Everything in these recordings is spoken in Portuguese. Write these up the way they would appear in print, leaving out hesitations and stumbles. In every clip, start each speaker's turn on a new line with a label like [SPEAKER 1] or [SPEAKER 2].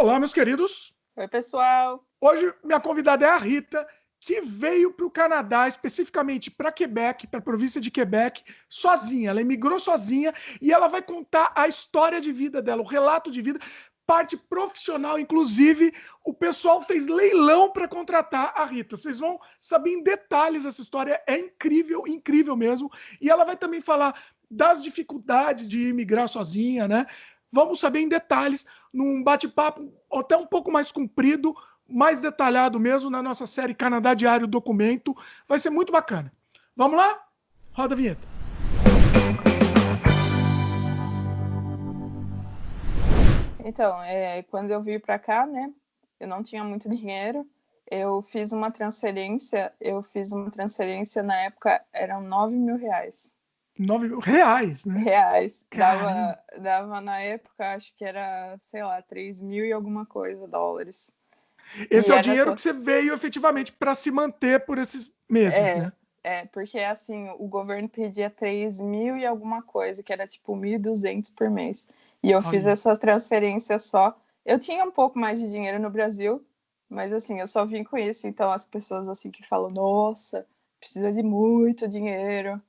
[SPEAKER 1] Olá, meus queridos.
[SPEAKER 2] Oi, pessoal.
[SPEAKER 1] Hoje minha convidada é a Rita, que veio para o Canadá, especificamente para Quebec, para a província de Quebec, sozinha. Ela emigrou sozinha e ela vai contar a história de vida dela, o relato de vida, parte profissional. Inclusive, o pessoal fez leilão para contratar a Rita. Vocês vão saber em detalhes essa história. É incrível, incrível mesmo. E ela vai também falar das dificuldades de imigrar sozinha, né? Vamos saber em detalhes, num bate-papo até um pouco mais comprido, mais detalhado mesmo, na nossa série Canadá Diário Documento. Vai ser muito bacana. Vamos lá? Roda a vinheta.
[SPEAKER 2] Então, quando eu vim para cá, né, eu não tinha muito dinheiro. Eu fiz uma transferência na época, eram 9 mil reais.
[SPEAKER 1] 9 mil reais, né?
[SPEAKER 2] Reais.
[SPEAKER 1] Caramba.
[SPEAKER 2] Dava na época, acho que era, sei lá, 3 mil e alguma coisa dólares.
[SPEAKER 1] Esse
[SPEAKER 2] E
[SPEAKER 1] é o
[SPEAKER 2] era
[SPEAKER 1] dinheiro que você veio efetivamente para se manter por esses meses, né?
[SPEAKER 2] porque assim, o governo pedia 3 mil e alguma coisa, que era tipo 1.200 por mês. E eu fiz
[SPEAKER 1] Olha.
[SPEAKER 2] essa transferência só. Eu tinha um pouco mais de dinheiro no Brasil, mas assim, eu só vim com isso. Então as pessoas assim que falam, nossa, precisa de muito dinheiro.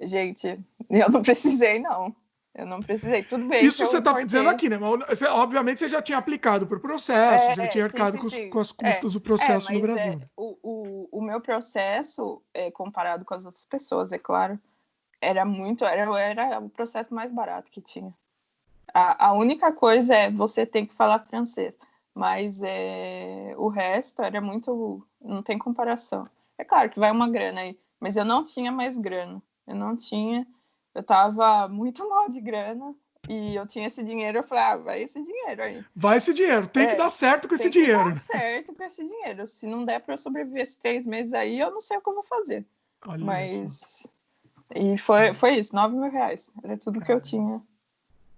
[SPEAKER 2] Gente, eu não precisei, não. Eu não precisei. Tudo bem que
[SPEAKER 1] Isso
[SPEAKER 2] eu
[SPEAKER 1] você está dizendo
[SPEAKER 2] importei.
[SPEAKER 1] aqui, né? Mas, obviamente você já tinha aplicado por processo, já tinha
[SPEAKER 2] Sim,
[SPEAKER 1] arcado
[SPEAKER 2] sim, sim.
[SPEAKER 1] com as custas do processo no
[SPEAKER 2] Mas
[SPEAKER 1] Brasil. Né?
[SPEAKER 2] o meu processo, comparado com as outras pessoas, é claro, era o processo mais barato que tinha. A única coisa é você tem que falar francês, mas o resto era muito, não tem comparação. É claro que vai uma grana aí, mas eu não tinha mais grana. Eu tava muito mal de grana e eu tinha esse dinheiro, eu falei, vai esse dinheiro aí.
[SPEAKER 1] Vai esse dinheiro, tem que dar certo com esse
[SPEAKER 2] Tem que
[SPEAKER 1] dinheiro.
[SPEAKER 2] dar certo com esse dinheiro. Se não der para eu sobreviver esses 3 meses aí, eu não sei o que eu vou fazer.
[SPEAKER 1] Olha só.
[SPEAKER 2] Mas. E foi isso, 9 mil reais. Era tudo que eu tinha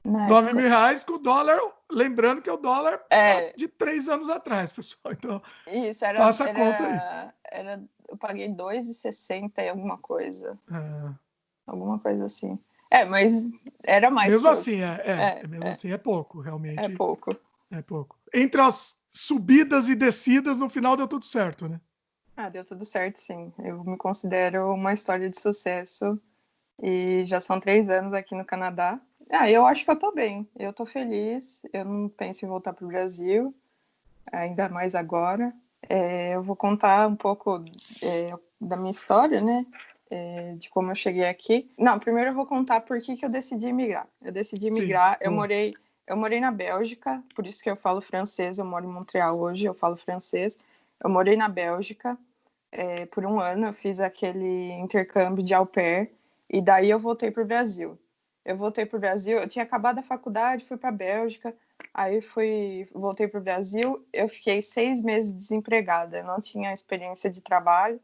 [SPEAKER 2] na
[SPEAKER 1] 9
[SPEAKER 2] época.
[SPEAKER 1] mil reais com o dólar, lembrando que é o dólar
[SPEAKER 2] É,
[SPEAKER 1] de 3 anos atrás, pessoal. Então,
[SPEAKER 2] isso,
[SPEAKER 1] faça a conta aí.
[SPEAKER 2] eu paguei 2,60 e alguma coisa.
[SPEAKER 1] É,
[SPEAKER 2] Alguma coisa assim. Mas era mais
[SPEAKER 1] mesmo
[SPEAKER 2] que eu.
[SPEAKER 1] assim, mesmo
[SPEAKER 2] É,
[SPEAKER 1] assim é pouco,
[SPEAKER 2] é
[SPEAKER 1] realmente
[SPEAKER 2] pouco.
[SPEAKER 1] é pouco. Entre as subidas e descidas, no final deu tudo certo, né?
[SPEAKER 2] Deu tudo certo, sim. Eu me considero uma história de sucesso e já são 3 anos aqui no Canadá. Eu acho que eu tô bem. Eu tô feliz. Eu não penso em voltar pro Brasil, ainda mais agora. Eu vou contar um pouco da minha história, né? De como eu cheguei aqui. Não, primeiro eu vou contar por que eu decidi migrar. Eu decidi
[SPEAKER 1] Sim,
[SPEAKER 2] migrar.
[SPEAKER 1] boa.
[SPEAKER 2] Eu morei na Bélgica, por isso que eu falo francês. Eu moro em Montreal hoje, eu falo francês. Eu morei na Bélgica por um ano. Eu fiz aquele intercâmbio de au pair e daí eu voltei para o Brasil. Eu tinha acabado a faculdade, fui para a Bélgica, aí voltei para o Brasil, eu fiquei 6 meses desempregada, eu não tinha experiência de trabalho,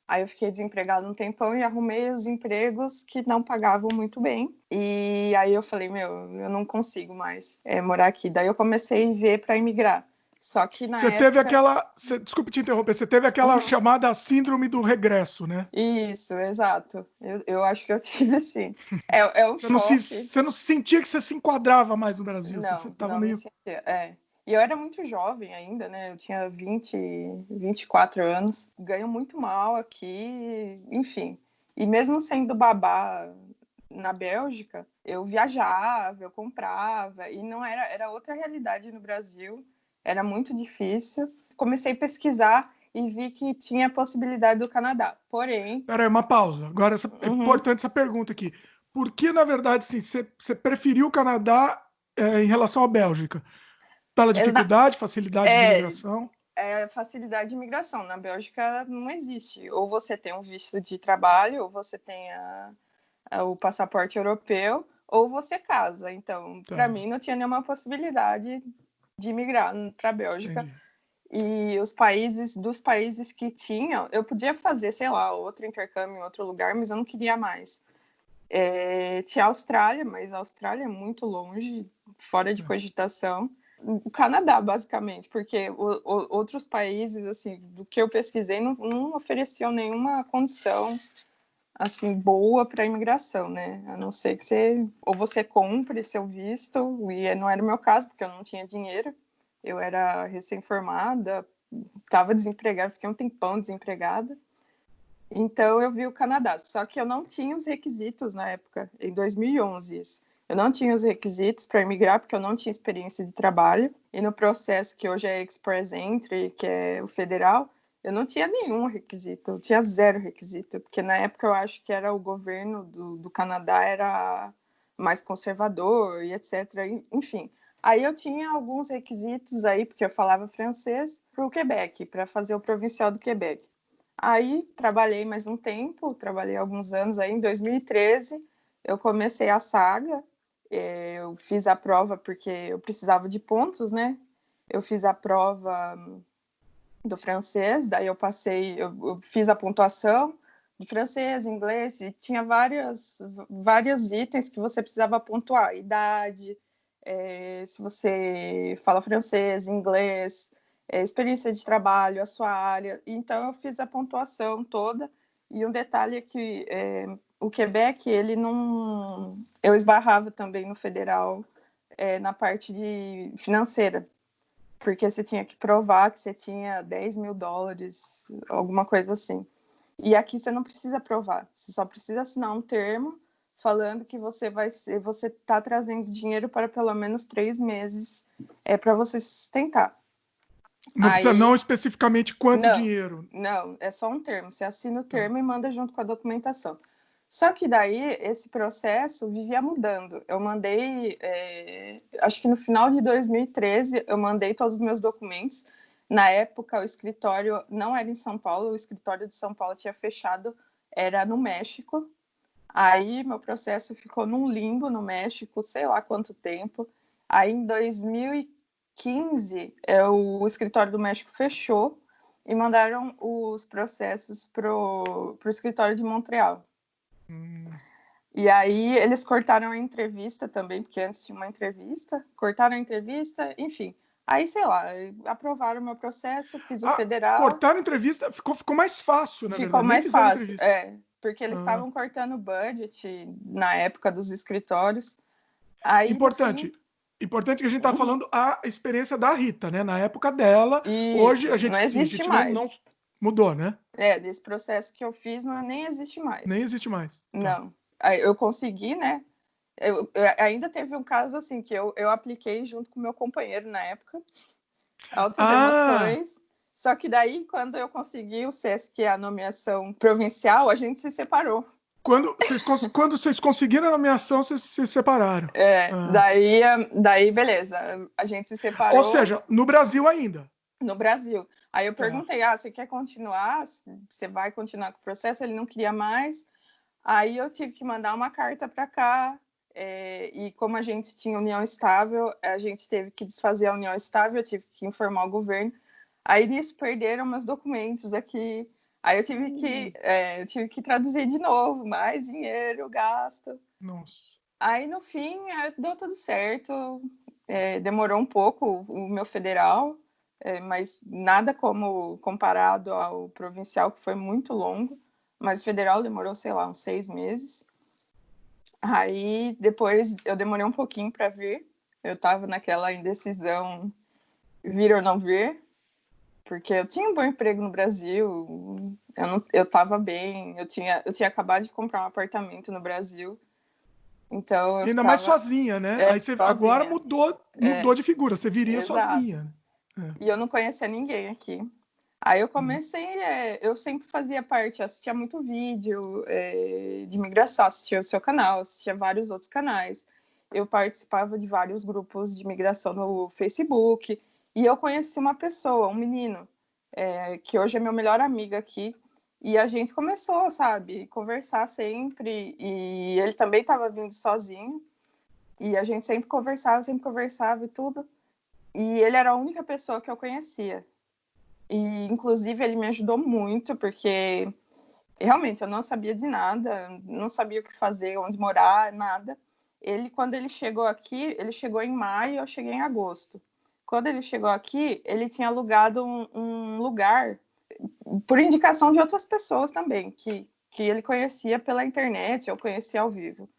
[SPEAKER 2] aí eu fiquei desempregada um tempão e arrumei os empregos que não pagavam muito bem, e aí eu falei, eu não consigo mais morar aqui, daí eu comecei a ver para imigrar, só que na
[SPEAKER 1] Você teve
[SPEAKER 2] época...
[SPEAKER 1] aquela. Desculpe te interromper, você teve aquela
[SPEAKER 2] Uhum.
[SPEAKER 1] chamada síndrome do regresso, né?
[SPEAKER 2] Isso, exato. Eu acho que eu tive assim. É um choque.
[SPEAKER 1] Você não sentia que você se enquadrava mais no Brasil, você
[SPEAKER 2] Não,
[SPEAKER 1] estava
[SPEAKER 2] não me
[SPEAKER 1] meio.
[SPEAKER 2] sentia. E eu era muito jovem ainda, né? Eu tinha 24 anos. Ganho muito mal aqui, enfim. E mesmo sendo babá na Bélgica, eu viajava, eu comprava, e não era outra realidade no Brasil. Era muito difícil. Comecei a pesquisar e vi que tinha a possibilidade do Canadá. Porém,
[SPEAKER 1] Pera aí, uma pausa. Agora, é
[SPEAKER 2] uhum,
[SPEAKER 1] importante essa pergunta aqui. Por que, na verdade, sim, você preferiu o Canadá em relação à Bélgica? Pela
[SPEAKER 2] na-
[SPEAKER 1] dificuldade, facilidade de
[SPEAKER 2] é,
[SPEAKER 1] imigração?
[SPEAKER 2] facilidade de imigração. Na Bélgica não existe. Ou você tem um visto de trabalho, ou você tem o passaporte europeu, ou você casa. Então, para
[SPEAKER 1] Tá,
[SPEAKER 2] mim, não tinha nenhuma possibilidade de imigrar para a Bélgica.
[SPEAKER 1] entendi.
[SPEAKER 2] E dos países que tinham, eu podia fazer, sei lá, outro intercâmbio em outro lugar, mas eu não queria mais. Tinha a Austrália, mas a Austrália é muito longe, fora de cogitação. O Canadá, basicamente, porque outros países, assim, do que eu pesquisei, não ofereciam nenhuma condição, assim, boa para imigração, né? A não ser que você compre seu visto, e não era o meu caso, porque eu não tinha dinheiro. Eu era recém-formada, estava desempregada, fiquei um tempão desempregada. Então eu vi o Canadá, só que eu não tinha os requisitos na época, em 2011 isso. Eu não tinha os requisitos para emigrar porque eu não tinha experiência de trabalho. E no processo que hoje é Express Entry, que é o federal, eu não tinha nenhum requisito, eu tinha 0 requisito, porque na época eu acho que era o governo do Canadá era mais conservador e etc. Enfim, aí eu tinha alguns requisitos aí, porque eu falava francês, para o Quebec, para fazer o provincial do Quebec. Aí trabalhei mais um tempo, trabalhei alguns anos aí. Em 2013 eu comecei a saga, eu fiz a prova porque eu precisava de pontos, né? Eu fiz a prova do francês, daí eu passei, eu fiz a pontuação de francês, inglês, e tinha vários itens que você precisava pontuar, idade, se você fala francês, inglês, experiência de trabalho, a sua área. Então eu fiz a pontuação toda, e um detalhe é que o Quebec, ele não... Eu esbarrava também no federal na parte de financeira, porque você tinha que provar que você tinha US$ 10.000, alguma coisa assim. E aqui você não precisa provar, você só precisa assinar um termo falando que você está trazendo dinheiro para pelo menos 3 meses para você se sustentar.
[SPEAKER 1] Não precisa não especificamente quanto
[SPEAKER 2] Não,
[SPEAKER 1] dinheiro.
[SPEAKER 2] não, é só um termo. Você assina o termo e manda junto com a documentação. Só que daí, esse processo vivia mudando. Eu mandei, acho que no final de 2013, eu mandei todos os meus documentos. Na época, o escritório não era em São Paulo, o escritório de São Paulo tinha fechado, era no México. Aí, meu processo ficou num limbo no México, sei lá quanto tempo. Aí, em 2015, o escritório do México fechou e mandaram os processos pro escritório de Montreal. E aí eles cortaram a entrevista também, porque antes tinha uma entrevista, cortaram a entrevista, enfim. Aí, sei lá, aprovaram o meu processo, fiz o federal.
[SPEAKER 1] Cortaram a entrevista, ficou mais fácil, na
[SPEAKER 2] Ficou
[SPEAKER 1] verdade. Nem
[SPEAKER 2] mais
[SPEAKER 1] fizeram
[SPEAKER 2] fácil,
[SPEAKER 1] entrevista.
[SPEAKER 2] porque eles estavam cortando o budget na época dos escritórios. Aí, no fim...
[SPEAKER 1] Importante que a gente está falando a experiência da Rita, né? Na época dela. Hoje
[SPEAKER 2] Isso,
[SPEAKER 1] a
[SPEAKER 2] não
[SPEAKER 1] gente, sim, a
[SPEAKER 2] existe
[SPEAKER 1] gente não
[SPEAKER 2] mais.
[SPEAKER 1] mudou, né?
[SPEAKER 2] Desse processo que eu fiz, nem existe
[SPEAKER 1] Nem
[SPEAKER 2] mais.
[SPEAKER 1] existe mais. Tá.
[SPEAKER 2] Não. Aí eu consegui, né? Eu ainda teve um caso assim, que eu apliquei junto com meu companheiro na época, altas
[SPEAKER 1] Ah!
[SPEAKER 2] emoções. Só que daí, quando eu consegui o SESC, a nomeação provincial, a gente se separou.
[SPEAKER 1] Quando vocês conseguiram a nomeação, vocês se separaram.
[SPEAKER 2] Daí, beleza, a gente se
[SPEAKER 1] Ou
[SPEAKER 2] separou
[SPEAKER 1] seja, no Brasil ainda.
[SPEAKER 2] no Brasil. Aí eu
[SPEAKER 1] Tá.
[SPEAKER 2] perguntei, você quer continuar? Você vai continuar com o processo? Ele não queria mais. Aí eu tive que mandar uma carta para cá, e como a gente tinha união estável, a gente teve que desfazer a união estável, eu tive que informar o governo. Aí nisso perderam meus documentos aqui. Aí eu tive que traduzir de novo, mais dinheiro, gasto.
[SPEAKER 1] Nossa.
[SPEAKER 2] Aí no fim deu tudo certo. Demorou um pouco o meu federal, mas nada como comparado ao provincial, que foi muito longo. Mas o federal demorou, sei lá, uns 6 meses. Aí depois eu demorei um pouquinho para vir. Eu estava naquela indecisão, vir ou não vir, porque eu tinha um bom emprego no Brasil, eu estava bem, eu tinha acabado de comprar um apartamento no Brasil, então eu
[SPEAKER 1] Ainda mais
[SPEAKER 2] ficava
[SPEAKER 1] sozinha, né? Aí você agora
[SPEAKER 2] sozinha.
[SPEAKER 1] mudou de figura, você viria
[SPEAKER 2] Exato.
[SPEAKER 1] sozinha.
[SPEAKER 2] E eu não conhecia ninguém aqui. Aí eu comecei, eu sempre fazia parte, assistia muito vídeo de imigração, assistia o seu canal, assistia vários outros canais. Eu participava de vários grupos de imigração no Facebook. E eu conheci uma pessoa, um menino, que hoje é meu melhor amigo aqui. E a gente começou, sabe, conversar sempre. E ele também estava vindo sozinho. E a gente sempre conversava e tudo. E ele era a única pessoa que eu conhecia. E, inclusive, ele me ajudou muito, porque realmente eu não sabia de nada, não sabia o que fazer, onde morar, nada. Quando ele chegou aqui, ele chegou em maio, eu cheguei em agosto. Quando ele chegou aqui, ele tinha alugado um lugar, por indicação de outras pessoas também, que ele conhecia pela internet, eu conhecia ao vivo.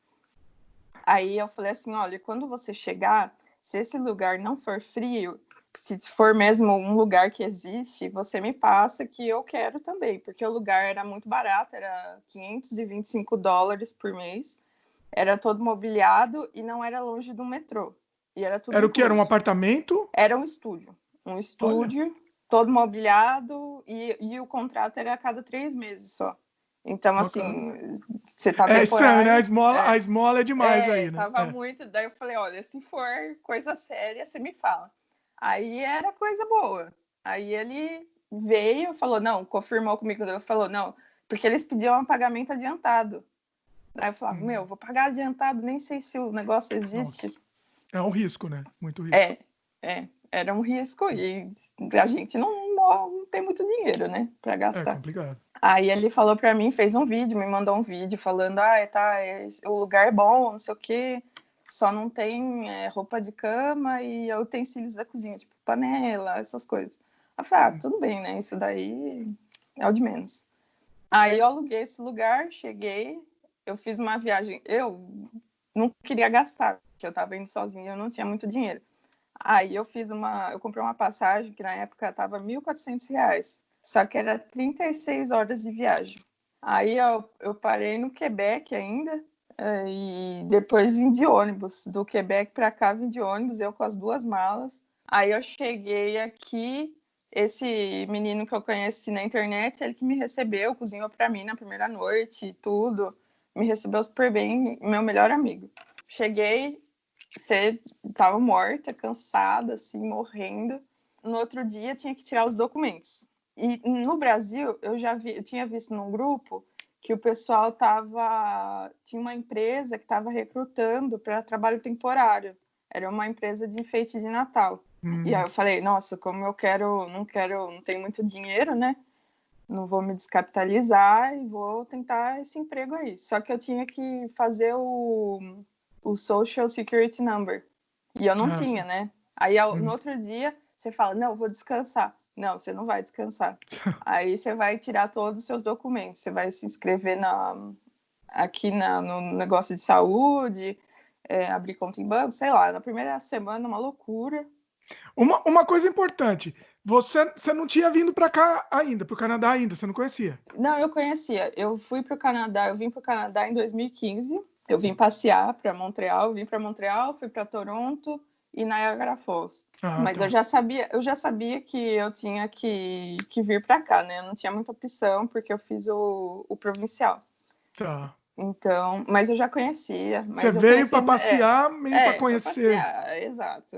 [SPEAKER 2] Aí eu falei assim, olha, quando você chegar, se esse lugar não for frio, se for mesmo um lugar que existe, você me passa que eu quero também, porque o lugar era muito barato, era $525 por mês, era todo mobiliado e não era longe do metrô, e era tudo
[SPEAKER 1] Era o que? Era um
[SPEAKER 2] incluso.
[SPEAKER 1] apartamento?
[SPEAKER 2] Era um
[SPEAKER 1] Olha,
[SPEAKER 2] estúdio todo mobiliado, e o contrato era a cada 3 meses só. Então,
[SPEAKER 1] bacana.
[SPEAKER 2] assim, você tá
[SPEAKER 1] É estranho, né?
[SPEAKER 2] temporário.
[SPEAKER 1] A esmola é demais aí, né?
[SPEAKER 2] Tava muito. Daí eu falei: olha, se for coisa séria, você me fala. Aí era coisa boa. Aí ele veio, falou: não, confirmou comigo. Ele falou: não, porque eles pediam um pagamento adiantado. Aí eu falava: meu, vou pagar adiantado, nem sei se o negócio existe.
[SPEAKER 1] Nossa. É um risco, né? Muito risco.
[SPEAKER 2] Era um risco e a gente não tem muito dinheiro, né, para
[SPEAKER 1] É
[SPEAKER 2] gastar.
[SPEAKER 1] complicado.
[SPEAKER 2] Aí ele falou para mim, fez um vídeo, me mandou um vídeo falando, o lugar é bom, não sei o quê, só não tem roupa de cama e utensílios da cozinha, tipo panela, essas coisas. Eu falei, tudo bem, né, isso daí é o de menos. Aí eu aluguei esse lugar, cheguei, eu fiz uma viagem, eu não queria gastar, porque eu tava indo sozinha, eu não tinha muito dinheiro. Aí eu comprei uma passagem que na época estava R$ 1.400, só que era 36 horas de viagem. Aí eu parei no Quebec ainda, e depois vim de ônibus. Do Quebec para cá vim de ônibus, eu com as 2 malas. Aí eu cheguei aqui, esse menino que eu conheci na internet, ele que me recebeu, cozinhou para mim na primeira noite, tudo. Me recebeu super bem, meu melhor amigo. Cheguei, você estava morta, cansada, assim, morrendo. No outro dia tinha que tirar os documentos. E no Brasil, eu tinha visto num grupo que o pessoal tinha uma empresa que estava recrutando para trabalho temporário. Era uma empresa de enfeite de Natal. E aí eu falei, nossa, como não tenho muito dinheiro, né? Não vou me descapitalizar e vou tentar esse emprego aí. Só que eu tinha que fazer o Social Security Number. E eu não tinha,
[SPEAKER 1] Sim.
[SPEAKER 2] né? Aí no outro dia você fala, não, vou descansar. Não, você não vai descansar. Aí você vai tirar todos os seus documentos. Você vai se inscrever aqui no negócio de saúde, abrir conta em banco, sei lá. Na primeira semana, uma loucura.
[SPEAKER 1] Uma coisa importante, você não tinha vindo para cá ainda, para o Canadá ainda, você não conhecia?
[SPEAKER 2] Não, eu conhecia. Eu vim para o Canadá em 2015. Eu vim passear para Montreal, fui para Toronto e Niagara Falls. Mas
[SPEAKER 1] Tá.
[SPEAKER 2] eu já sabia que eu tinha que vir para cá, né? Eu não tinha muita opção porque eu fiz o provincial.
[SPEAKER 1] Tá.
[SPEAKER 2] Então, mas eu já conhecia,
[SPEAKER 1] Você
[SPEAKER 2] mas eu
[SPEAKER 1] veio
[SPEAKER 2] conhecia
[SPEAKER 1] para passear, meio para
[SPEAKER 2] para
[SPEAKER 1] conhecer.
[SPEAKER 2] passear, exato.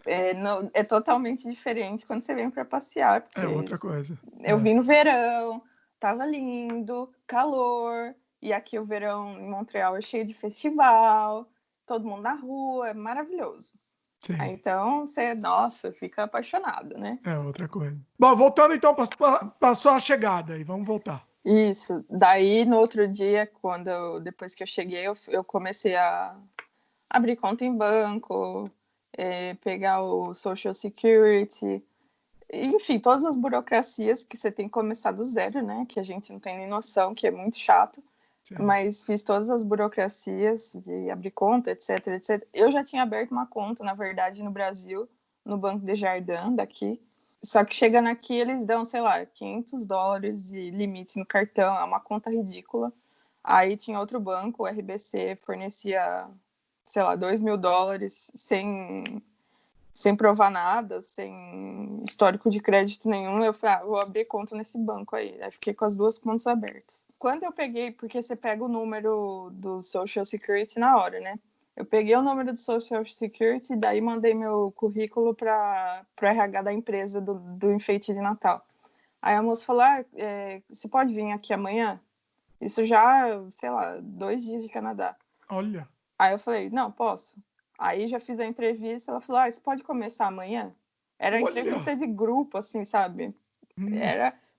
[SPEAKER 1] É,
[SPEAKER 2] É totalmente diferente quando você vem para passear,
[SPEAKER 1] é
[SPEAKER 2] porque
[SPEAKER 1] outra coisa.
[SPEAKER 2] eu vim no verão, tava lindo, calor, e aqui o verão em Montreal é cheio de festival, todo mundo na rua, é maravilhoso. Aí,
[SPEAKER 1] Sim,
[SPEAKER 2] então você, nossa, fica apaixonado, né?
[SPEAKER 1] é outra coisa. Bom, voltando então para sua chegada aí, vamos voltar.
[SPEAKER 2] Isso. Daí no outro dia, depois que eu cheguei, eu comecei a abrir conta em banco, pegar o Social Security, enfim, todas as burocracias que você tem que começar do zero, né? Que a gente não tem nem noção, que é muito chato.
[SPEAKER 1] Sim.
[SPEAKER 2] Mas fiz todas as burocracias de abrir conta, etc, etc. Eu já tinha aberto uma conta, na verdade, no Brasil, no Banco Desjardins, daqui. Só que chegando aqui, eles dão, sei lá, $500 de limite no cartão, é uma conta ridícula. Aí tinha outro banco, o RBC, fornecia, sei lá, $2.000 sem provar nada, sem histórico de crédito nenhum. Eu falei, vou abrir conta nesse banco aí. Aí fiquei com as 2 contas abertas. Quando eu peguei, porque você pega o número do Social Security na hora, né? Eu peguei o número do Social Security e daí mandei meu currículo para o RH da empresa do enfeite de Natal. Aí a moça falou, você pode vir aqui amanhã? Isso já, sei lá, 2 dias de Canadá.
[SPEAKER 1] Olha.
[SPEAKER 2] Aí eu falei, não, posso. Aí já fiz a entrevista, ela falou, você pode começar amanhã? Era
[SPEAKER 1] Olha.
[SPEAKER 2] entrevista de grupo, assim, sabe?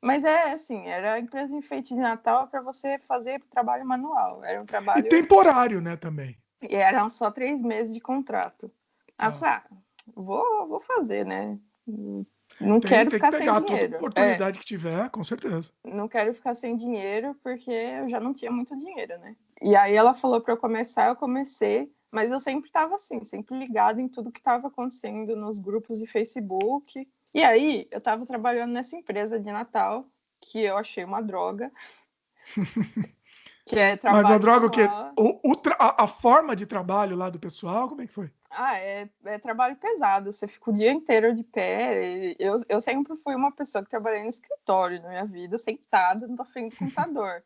[SPEAKER 2] Mas assim, era empresa de enfeite de Natal para você fazer trabalho manual. Era um
[SPEAKER 1] E
[SPEAKER 2] trabalho,
[SPEAKER 1] temporário, né, também.
[SPEAKER 2] e eram só 3 meses de contrato. Aí eu
[SPEAKER 1] Tá.
[SPEAKER 2] falei, vou fazer, né? Não
[SPEAKER 1] Tem
[SPEAKER 2] quero
[SPEAKER 1] que
[SPEAKER 2] ficar sem
[SPEAKER 1] pegar toda
[SPEAKER 2] dinheiro.
[SPEAKER 1] oportunidade que tiver, com certeza.
[SPEAKER 2] Não quero ficar sem dinheiro porque eu já não tinha muito dinheiro, né? E aí ela falou para eu começar, eu comecei, Mas eu sempre estava assim, sempre ligada em tudo que estava acontecendo nos grupos de Facebook. E aí, eu estava trabalhando nessa empresa de Natal, que eu achei uma droga, que é
[SPEAKER 1] Mas a
[SPEAKER 2] trabalho
[SPEAKER 1] droga, o quê?
[SPEAKER 2] manual.
[SPEAKER 1] A forma de trabalho lá do pessoal, como é que foi?
[SPEAKER 2] É trabalho pesado, você fica o dia inteiro de pé. Eu sempre fui uma pessoa que trabalhei no escritório na minha vida, sentada na frente do computador.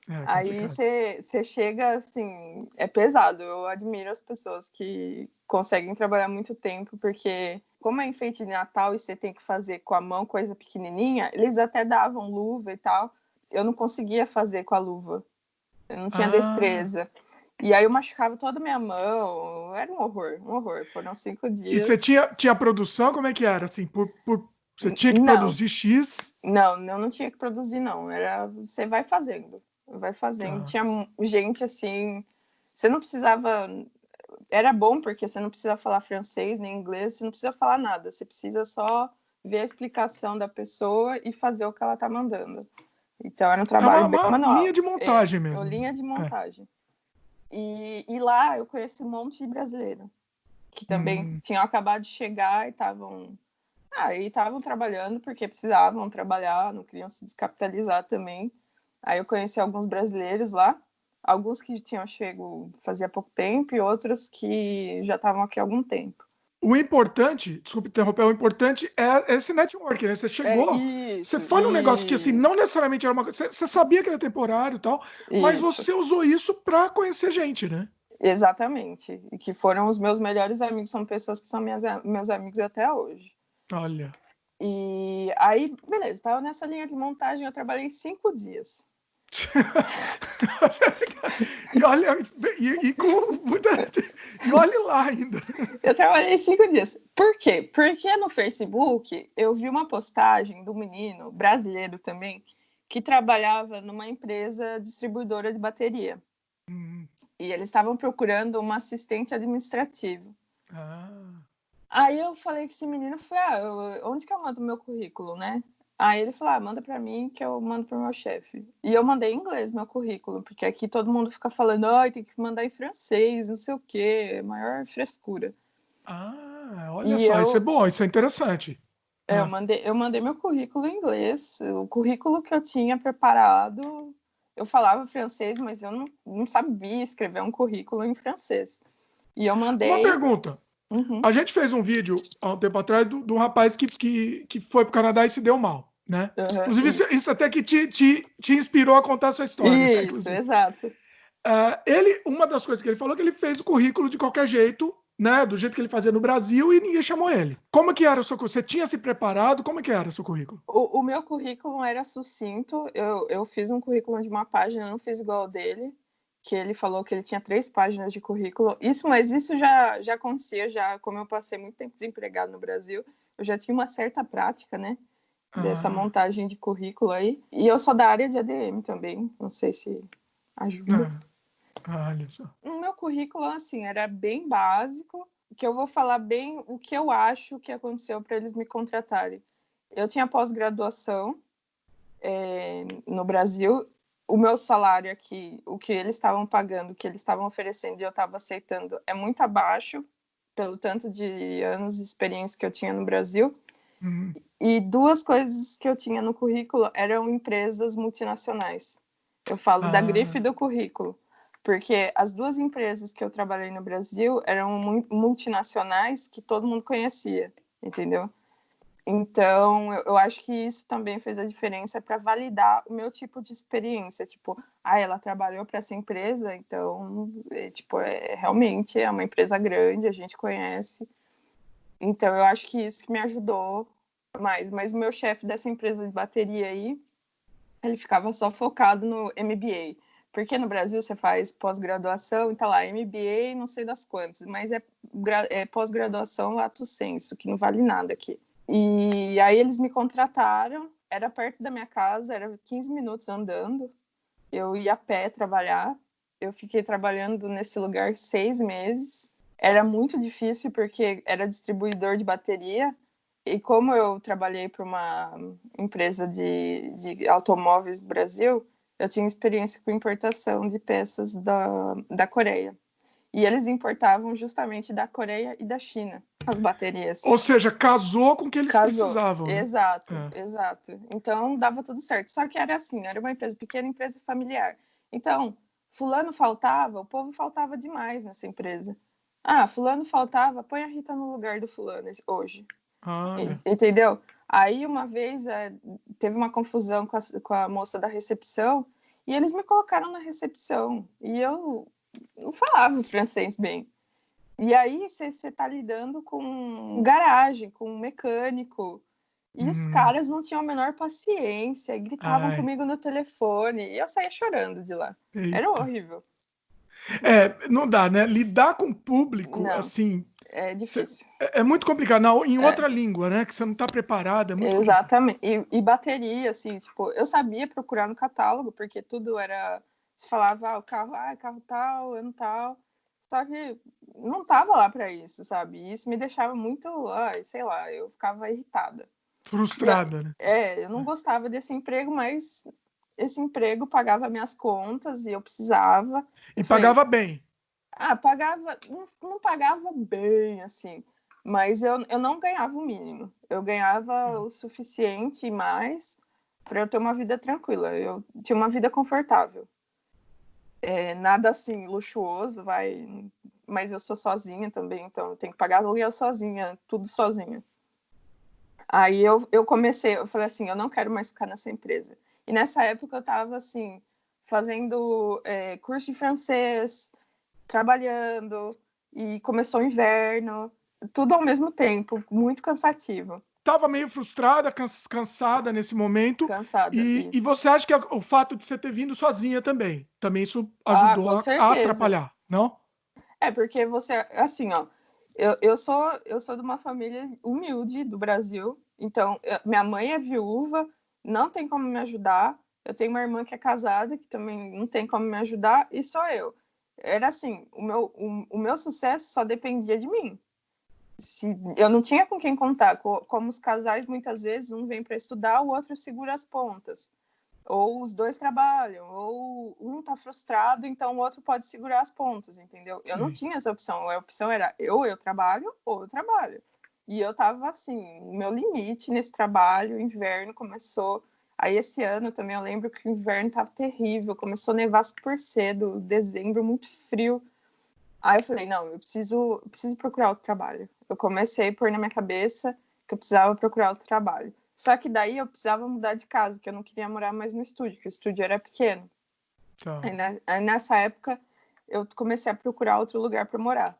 [SPEAKER 1] É
[SPEAKER 2] Aí
[SPEAKER 1] complicado.
[SPEAKER 2] você chega assim, é pesado. Eu admiro as pessoas que conseguem trabalhar muito tempo, porque como é enfeite de Natal e você tem que fazer com a mão coisa pequenininha, eles até davam luva e tal. Eu não conseguia fazer com a luva, eu não tinha
[SPEAKER 1] Ah,
[SPEAKER 2] destreza. E aí eu machucava toda a minha mão, era um horror, um horror. Foram 5
[SPEAKER 1] e você
[SPEAKER 2] dias.
[SPEAKER 1] tinha produção, como é que era? Assim, você tinha que
[SPEAKER 2] Não,
[SPEAKER 1] produzir X?
[SPEAKER 2] não, eu não tinha que produzir, não. Era, você vai fazendo, vai fazendo.
[SPEAKER 1] Tá.
[SPEAKER 2] Tinha gente assim, você não precisava. Era bom porque você não precisa falar francês nem inglês, você não precisa falar nada. Você precisa só ver a explicação da pessoa e fazer o que ela tá mandando. Então era um
[SPEAKER 1] É
[SPEAKER 2] trabalho bem
[SPEAKER 1] uma linha
[SPEAKER 2] manual.
[SPEAKER 1] de
[SPEAKER 2] É,
[SPEAKER 1] montagem
[SPEAKER 2] eu
[SPEAKER 1] mesmo.
[SPEAKER 2] linha de
[SPEAKER 1] É.
[SPEAKER 2] montagem. E lá eu conheci um monte de brasileiro que também
[SPEAKER 1] Hum.
[SPEAKER 2] tinham acabado de chegar e estavam trabalhando porque precisavam trabalhar, não queriam se descapitalizar também. Aí eu conheci alguns brasileiros lá, alguns que tinham chego fazia pouco tempo e outros que já estavam aqui há algum tempo.
[SPEAKER 1] O importante, desculpe interromper, o importante é esse network, né? Você
[SPEAKER 2] É
[SPEAKER 1] chegou, você
[SPEAKER 2] isso,
[SPEAKER 1] foi num negócio que assim, não
[SPEAKER 2] isso,
[SPEAKER 1] necessariamente era uma coisa, você sabia que era temporário e tal, mas
[SPEAKER 2] isso.
[SPEAKER 1] você usou isso para conhecer gente, né?
[SPEAKER 2] Exatamente. E que foram os meus melhores amigos, são pessoas que são meus amigos até hoje.
[SPEAKER 1] Olha.
[SPEAKER 2] E aí, beleza, estava nessa linha de montagem, eu trabalhei 5 dias.
[SPEAKER 1] E olha, com muita. E olhe lá ainda.
[SPEAKER 2] Eu trabalhei 5 dias. Por quê? Porque no Facebook eu vi uma postagem do menino brasileiro também que trabalhava numa empresa distribuidora de bateria.
[SPEAKER 1] Hum.
[SPEAKER 2] E eles estavam procurando uma assistente administrativa.
[SPEAKER 1] Ah.
[SPEAKER 2] Aí eu falei com esse menino, falei, onde que eu mando o meu currículo, né? Aí ele falou, manda para mim que eu mando pro meu chefe. E eu mandei em inglês meu currículo, porque aqui todo mundo fica falando, tem que mandar em francês, não sei o quê, maior frescura.
[SPEAKER 1] Ah, olha
[SPEAKER 2] E
[SPEAKER 1] só, isso é
[SPEAKER 2] eu,
[SPEAKER 1] bom, isso é interessante.
[SPEAKER 2] eu
[SPEAKER 1] Ah.
[SPEAKER 2] mandei, eu mandei meu currículo em inglês, o currículo que eu tinha preparado, eu falava francês, mas eu não sabia escrever um currículo em francês. E eu
[SPEAKER 1] Uma
[SPEAKER 2] mandei.
[SPEAKER 1] pergunta.
[SPEAKER 2] Uhum,
[SPEAKER 1] A gente fez um vídeo há um tempo atrás do rapaz que foi para o Canadá e se deu mal, né?
[SPEAKER 2] uhum,
[SPEAKER 1] Inclusive,
[SPEAKER 2] isso.
[SPEAKER 1] isso até que te inspirou a contar a sua história, né?
[SPEAKER 2] Isso,
[SPEAKER 1] Inclusive.
[SPEAKER 2] exato.
[SPEAKER 1] Uma das coisas que ele falou é que ele fez o currículo de qualquer jeito, né? Do jeito que ele fazia no Brasil e ninguém chamou ele. Como que era o seu currículo? Você tinha se preparado? Como que era o seu currículo?
[SPEAKER 2] O meu currículo era sucinto. Eu fiz um currículo de uma página, não fiz igual ao dele, que ele falou que ele tinha 3 páginas de currículo. Mas isso já acontecia, já como eu passei muito tempo desempregado no Brasil, eu já tinha uma certa prática, né? Dessa
[SPEAKER 1] Ah,
[SPEAKER 2] montagem de currículo aí. E eu sou da área de ADM também, não sei se ajuda.
[SPEAKER 1] ah, olha só.
[SPEAKER 2] O meu currículo, assim, era bem básico, que eu vou falar bem o que eu acho que aconteceu para eles me contratarem. Eu tinha pós-graduação no Brasil, o meu salário aqui, o que eles estavam pagando, o que eles estavam oferecendo e eu estava aceitando é muito abaixo, pelo tanto de anos de experiência que eu tinha no Brasil.
[SPEAKER 1] Hum.
[SPEAKER 2] E 2 coisas que eu tinha no currículo eram empresas multinacionais. Eu falo da grife
[SPEAKER 1] Ah,
[SPEAKER 2] do currículo, porque as 2 empresas que eu trabalhei no Brasil eram multinacionais que todo mundo conhecia, entendeu? Então, eu acho que isso também fez a diferença para validar o meu tipo de experiência. Tipo, ela trabalhou para essa empresa, então, realmente é uma empresa grande, a gente conhece. Então, eu acho que isso que me ajudou mais. Mas o meu chefe dessa empresa de bateria aí, ele ficava só focado no MBA. Porque no Brasil você faz pós-graduação e tá lá, MBA não sei das quantas, mas é pós-graduação lato sensu, que não vale nada aqui. E aí eles me contrataram, era perto da minha casa, era 15 minutos andando. Eu ia a pé trabalhar. Eu fiquei trabalhando nesse lugar 6 meses. Era muito difícil porque era distribuidor de bateria. E como eu trabalhei para uma empresa de automóveis do Brasil, eu tinha experiência com importação de peças da Coreia. E eles importavam justamente da Coreia e da China as baterias.
[SPEAKER 1] Ou seja, casou com o que eles precisavam, né?
[SPEAKER 2] Exato, exato. Então dava tudo certo. Só que era assim, era uma empresa pequena, empresa familiar. Então, fulano faltava, o povo faltava demais nessa empresa. Ah, fulano faltava, põe a Rita no lugar do fulano hoje. Entendeu? Aí uma vez teve uma confusão com a moça da recepção e eles me colocaram na recepção e eu não falava francês bem. E aí você tá lidando com garagem, com mecânico, e os caras não tinham a menor paciência, e gritavam comigo no telefone, e eu saía chorando de lá.
[SPEAKER 1] Eita.
[SPEAKER 2] Era horrível.
[SPEAKER 1] Não dá, né? Lidar com o público,
[SPEAKER 2] Não,
[SPEAKER 1] assim...
[SPEAKER 2] é difícil.
[SPEAKER 1] É muito complicado. Em outra língua, né? Que você não tá preparado, é muito
[SPEAKER 2] Exatamente. E bateria, assim, tipo, eu sabia procurar no catálogo, porque tudo era... Se falava, o carro, carro tal, ano tal... Só que não tava lá para isso, sabe? E isso me deixava muito, sei lá, eu ficava irritada.
[SPEAKER 1] Frustrada, né?
[SPEAKER 2] Eu não gostava desse emprego, mas esse emprego pagava minhas contas e eu precisava.
[SPEAKER 1] E pagava bem.
[SPEAKER 2] Pagava, não pagava bem, assim, mas eu não ganhava o mínimo. Eu ganhava o suficiente e mais para eu ter uma vida tranquila. Eu tinha uma vida confortável. Nada assim luxuoso, mas eu sou sozinha também, então eu tenho que pagar aluguel sozinha, tudo sozinha. Aí eu comecei, eu falei assim, eu não quero mais ficar nessa empresa. E nessa época eu estava assim, fazendo curso de francês, trabalhando, e começou o inverno, tudo ao mesmo tempo, muito cansativo.
[SPEAKER 1] Tava meio frustrada, cansada nesse momento.
[SPEAKER 2] Cansada.
[SPEAKER 1] E você acha que o fato de você ter vindo sozinha também isso ajudou a atrapalhar, não?
[SPEAKER 2] Porque você, assim, ó, eu sou de uma família humilde do Brasil, então minha mãe é viúva, não tem como me ajudar. Eu tenho uma irmã que é casada, que também não tem como me ajudar, e só eu. Era assim, o meu sucesso só dependia de mim. Eu não tinha com quem contar, como os casais muitas vezes um vem para estudar, o outro segura as pontas, ou os dois trabalham, ou um tá frustrado, então o outro pode segurar as pontas, entendeu? Eu não tinha essa opção, a opção era eu trabalho ou eu trabalho. E eu tava assim, no meu limite nesse trabalho, o inverno começou. Aí esse ano também eu lembro que o inverno tava terrível, começou a nevar super cedo, dezembro muito frio. Aí eu falei, não, eu preciso procurar outro trabalho. Eu comecei a pôr na minha cabeça que eu precisava procurar outro trabalho. Só que daí eu precisava mudar de casa, que eu não queria morar mais no estúdio, que o estúdio era pequeno.
[SPEAKER 1] Tá.
[SPEAKER 2] Aí nessa época eu comecei a procurar outro lugar para morar.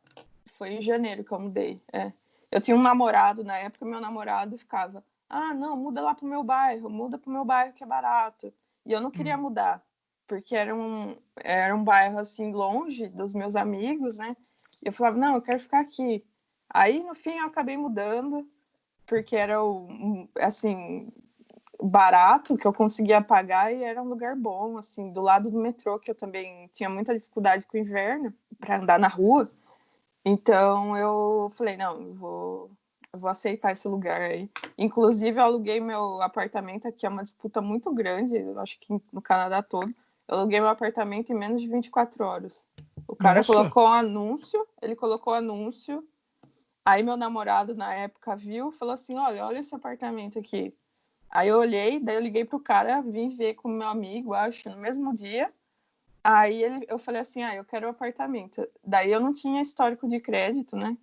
[SPEAKER 2] Foi em janeiro que eu mudei. Eu tinha um namorado na época, meu namorado ficava, não, muda lá pro meu bairro, muda pro meu bairro que é barato. E eu não queria mudar, porque era um bairro assim longe dos meus amigos, né? E eu falava, não, eu quero ficar aqui. Aí no fim eu acabei mudando, porque era assim barato que eu conseguia pagar e era um lugar bom, assim, do lado do metrô, que eu também tinha muita dificuldade com o inverno para andar na rua. Então eu falei, não, eu vou aceitar esse lugar aí. Inclusive eu aluguei meu apartamento aqui, é uma disputa muito grande, eu acho que no Canadá todo. Eu aluguei meu apartamento em menos de 24 horas. O cara colocou um anúncio, aí meu namorado na época viu, falou assim, olha esse apartamento aqui. Aí eu olhei, daí eu liguei pro cara, vim ver com o meu amigo, acho, no mesmo dia. Aí eu falei assim, eu quero o apartamento. Daí eu não tinha histórico de crédito, né?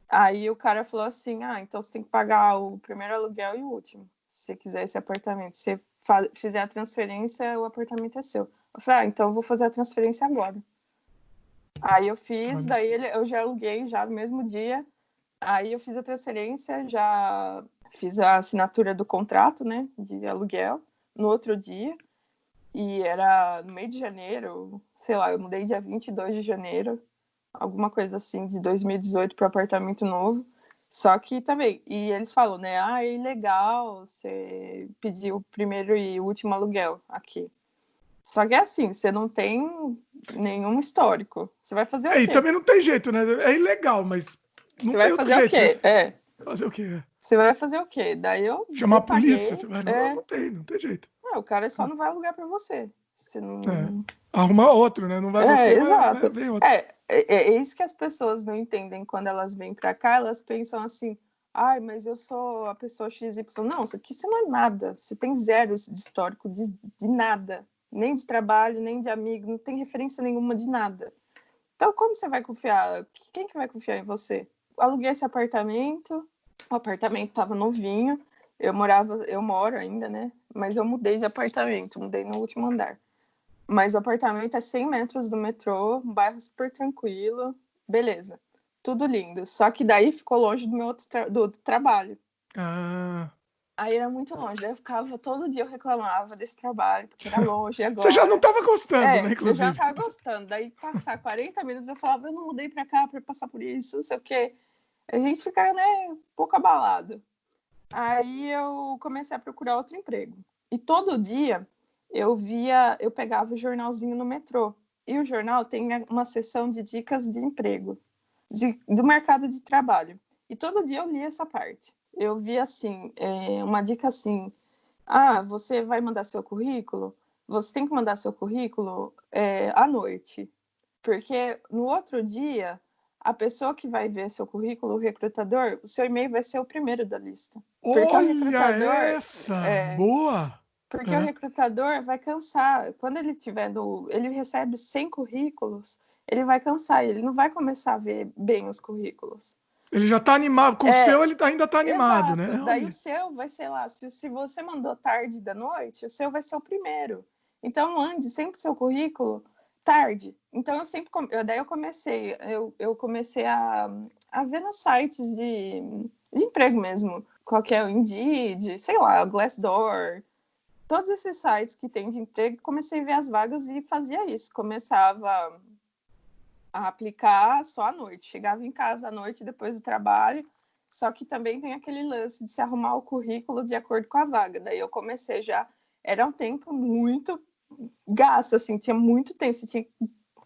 [SPEAKER 2] Aí o cara falou assim, então você tem que pagar o primeiro aluguel e o último, se você quiser esse apartamento. Se você fizer a transferência, o apartamento é seu. Eu falei, então eu vou fazer a transferência agora. Aí eu fiz, daí eu já aluguei já no mesmo dia. Aí eu fiz a transferência, já fiz a assinatura do contrato, né, de aluguel, no outro dia. E era no meio de janeiro, sei lá, eu mudei dia 22 de janeiro, alguma coisa assim, de 2018 para o apartamento novo. Só que também, e eles falam, né, é ilegal você pedir o primeiro e último aluguel aqui. Só que é assim, você não tem nenhum histórico. Você vai fazer o quê?
[SPEAKER 1] E também não tem jeito, né? É ilegal, mas não tem outro jeito.
[SPEAKER 2] Você vai fazer o quê?
[SPEAKER 1] Fazer o quê?
[SPEAKER 2] Você vai fazer o quê? Daí eu
[SPEAKER 1] chamar a
[SPEAKER 2] paguei,
[SPEAKER 1] polícia? Não tem jeito.
[SPEAKER 2] o cara só não vai alugar para você. Você não...
[SPEAKER 1] Arruma outro, né? Não vai você,
[SPEAKER 2] exato.
[SPEAKER 1] vem outro.
[SPEAKER 2] É isso que as pessoas não entendem quando elas vêm para cá, elas pensam assim, ai, mas eu sou a pessoa XY. Não, isso aqui você não é nada. Você tem zero de histórico de nada. Nem de trabalho, nem de amigo, não tem referência nenhuma de nada. Então, como você vai confiar? Quem que vai confiar em você? Aluguei esse apartamento, o apartamento estava novinho, eu moro ainda, né? Mas eu mudei de apartamento, mudei no último andar. Mas o apartamento é 100 metros do metrô, um bairro super tranquilo, beleza. Tudo lindo. Só que daí ficou longe do meu do trabalho.
[SPEAKER 1] Ah.
[SPEAKER 2] Aí era muito longe. Daí eu ficava, todo dia eu reclamava desse trabalho, porque era longe agora.
[SPEAKER 1] Você já não estava gostando, né,
[SPEAKER 2] Eu já não
[SPEAKER 1] inclusive?
[SPEAKER 2] estava gostando. Daí passar 40 minutos eu falava, eu não mudei pra cá pra passar por isso, não sei o quê. A gente fica, né, um pouco abalado. Aí eu comecei a procurar outro emprego. E todo dia eu pegava o jornalzinho no metrô. E o jornal tem uma seção de dicas de emprego, do mercado de trabalho. E todo dia eu lia essa parte. Eu vi assim, uma dica assim, você vai mandar seu currículo? Você tem que mandar seu currículo à noite. Porque no outro dia, a pessoa que vai ver seu currículo, o recrutador, o seu e-mail vai ser o primeiro da lista. Porque o
[SPEAKER 1] Olha
[SPEAKER 2] recrutador.
[SPEAKER 1] essa! Boa!
[SPEAKER 2] Porque o recrutador vai cansar. Quando ele tiver ele recebe 100 currículos, ele vai cansar, ele não vai começar a ver bem os currículos.
[SPEAKER 1] Ele já tá animado. Com o seu, ele ainda tá animado,
[SPEAKER 2] Exato.
[SPEAKER 1] né?
[SPEAKER 2] Daí
[SPEAKER 1] Olha.
[SPEAKER 2] o seu vai ser lá, se você mandou tarde da noite, o seu vai ser o primeiro. Então, mande sempre seu currículo tarde. Então, daí eu comecei a ver nos sites de emprego mesmo. Qualquer Indeed, sei lá, Glassdoor, todos esses sites que tem de emprego, comecei a ver as vagas e fazia isso. Começava a aplicar só à noite. Chegava em casa à noite depois do trabalho, só que também tem aquele lance de se arrumar o currículo de acordo com a vaga. Daí eu comecei já, era um tempo muito gasto, assim, tinha muito tempo, você tinha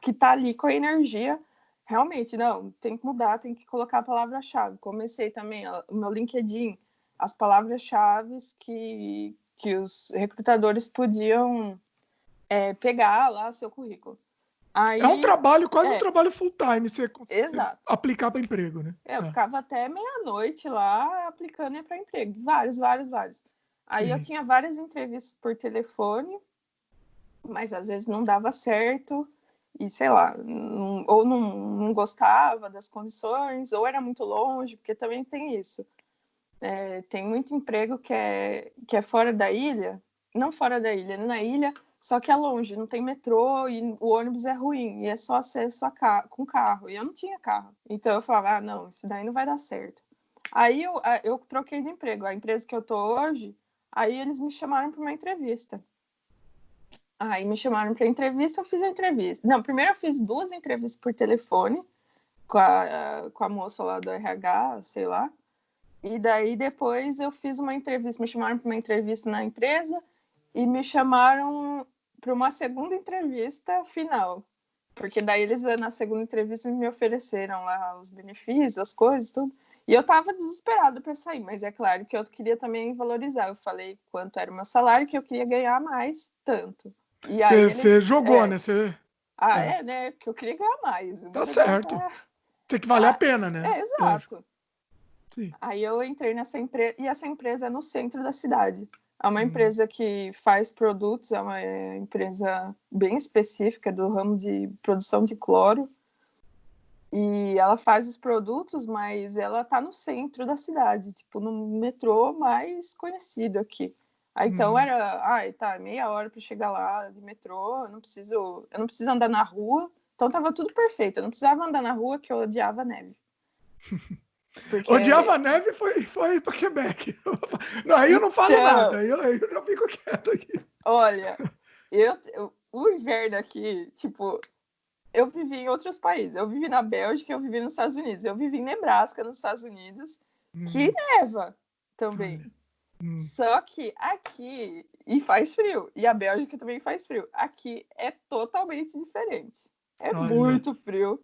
[SPEAKER 2] que estar ali com a energia. Realmente, não, tem que mudar, tem que colocar a palavra-chave. Comecei também o meu LinkedIn, as palavras-chave que os recrutadores podiam pegar lá seu currículo. Aí,
[SPEAKER 1] é um trabalho, quase um trabalho full-time, você aplicar para emprego, né?
[SPEAKER 2] Eu ficava até meia-noite lá aplicando para emprego. Vários. Aí eu tinha várias entrevistas por telefone, mas às vezes não dava certo. E sei lá, ou não gostava das condições, ou era muito longe, porque também tem isso. Tem muito emprego que é fora da ilha, não fora da ilha, na ilha, só que é longe, não tem metrô e o ônibus é ruim, e é só acesso com carro, e eu não tinha carro. Então eu falava, não, isso daí não vai dar certo. Aí eu troquei de emprego, a empresa que eu tô hoje, aí eles me chamaram para uma entrevista. Aí me chamaram para entrevista, eu fiz a entrevista. Não, primeiro eu fiz 2 entrevistas por telefone com a moça lá do RH, sei lá. E daí depois eu fiz uma entrevista, me chamaram para uma entrevista na empresa e me chamaram para uma segunda entrevista final. Porque daí eles, na segunda entrevista, me ofereceram lá os benefícios, as coisas, tudo. E eu tava desesperada para sair, mas é claro que eu queria também valorizar. Eu falei quanto era o meu salário, que eu queria ganhar mais, tanto. E aí
[SPEAKER 1] Você jogou, né?
[SPEAKER 2] né? Porque eu queria ganhar mais.
[SPEAKER 1] Tá certo. Tem que valer a pena, né?
[SPEAKER 2] Exato.
[SPEAKER 1] Sim.
[SPEAKER 2] Aí eu entrei nessa empresa, e essa empresa é no centro da cidade. É uma empresa que faz produtos, é uma empresa bem específica do ramo de produção de cloro. E ela faz os produtos, mas ela tá no centro da cidade, tipo, no metrô mais conhecido aqui. Aí, então tá, meia hora para chegar lá de metrô, eu não preciso andar na rua. Então tava tudo perfeito, eu não precisava andar na rua, que eu odiava a neve.
[SPEAKER 1] Porque... Odiava a neve foi para Quebec. Não, aí eu não falo nada, aí eu já fico quieto aqui.
[SPEAKER 2] Olha, o inverno aqui, tipo, eu vivi em outros países. Eu vivi na Bélgica, eu vivi nos Estados Unidos. Eu vivi em Nebraska, nos Estados Unidos, que neva também. Só que aqui, e faz frio, e a Bélgica também faz frio. Aqui é totalmente diferente. É muito frio.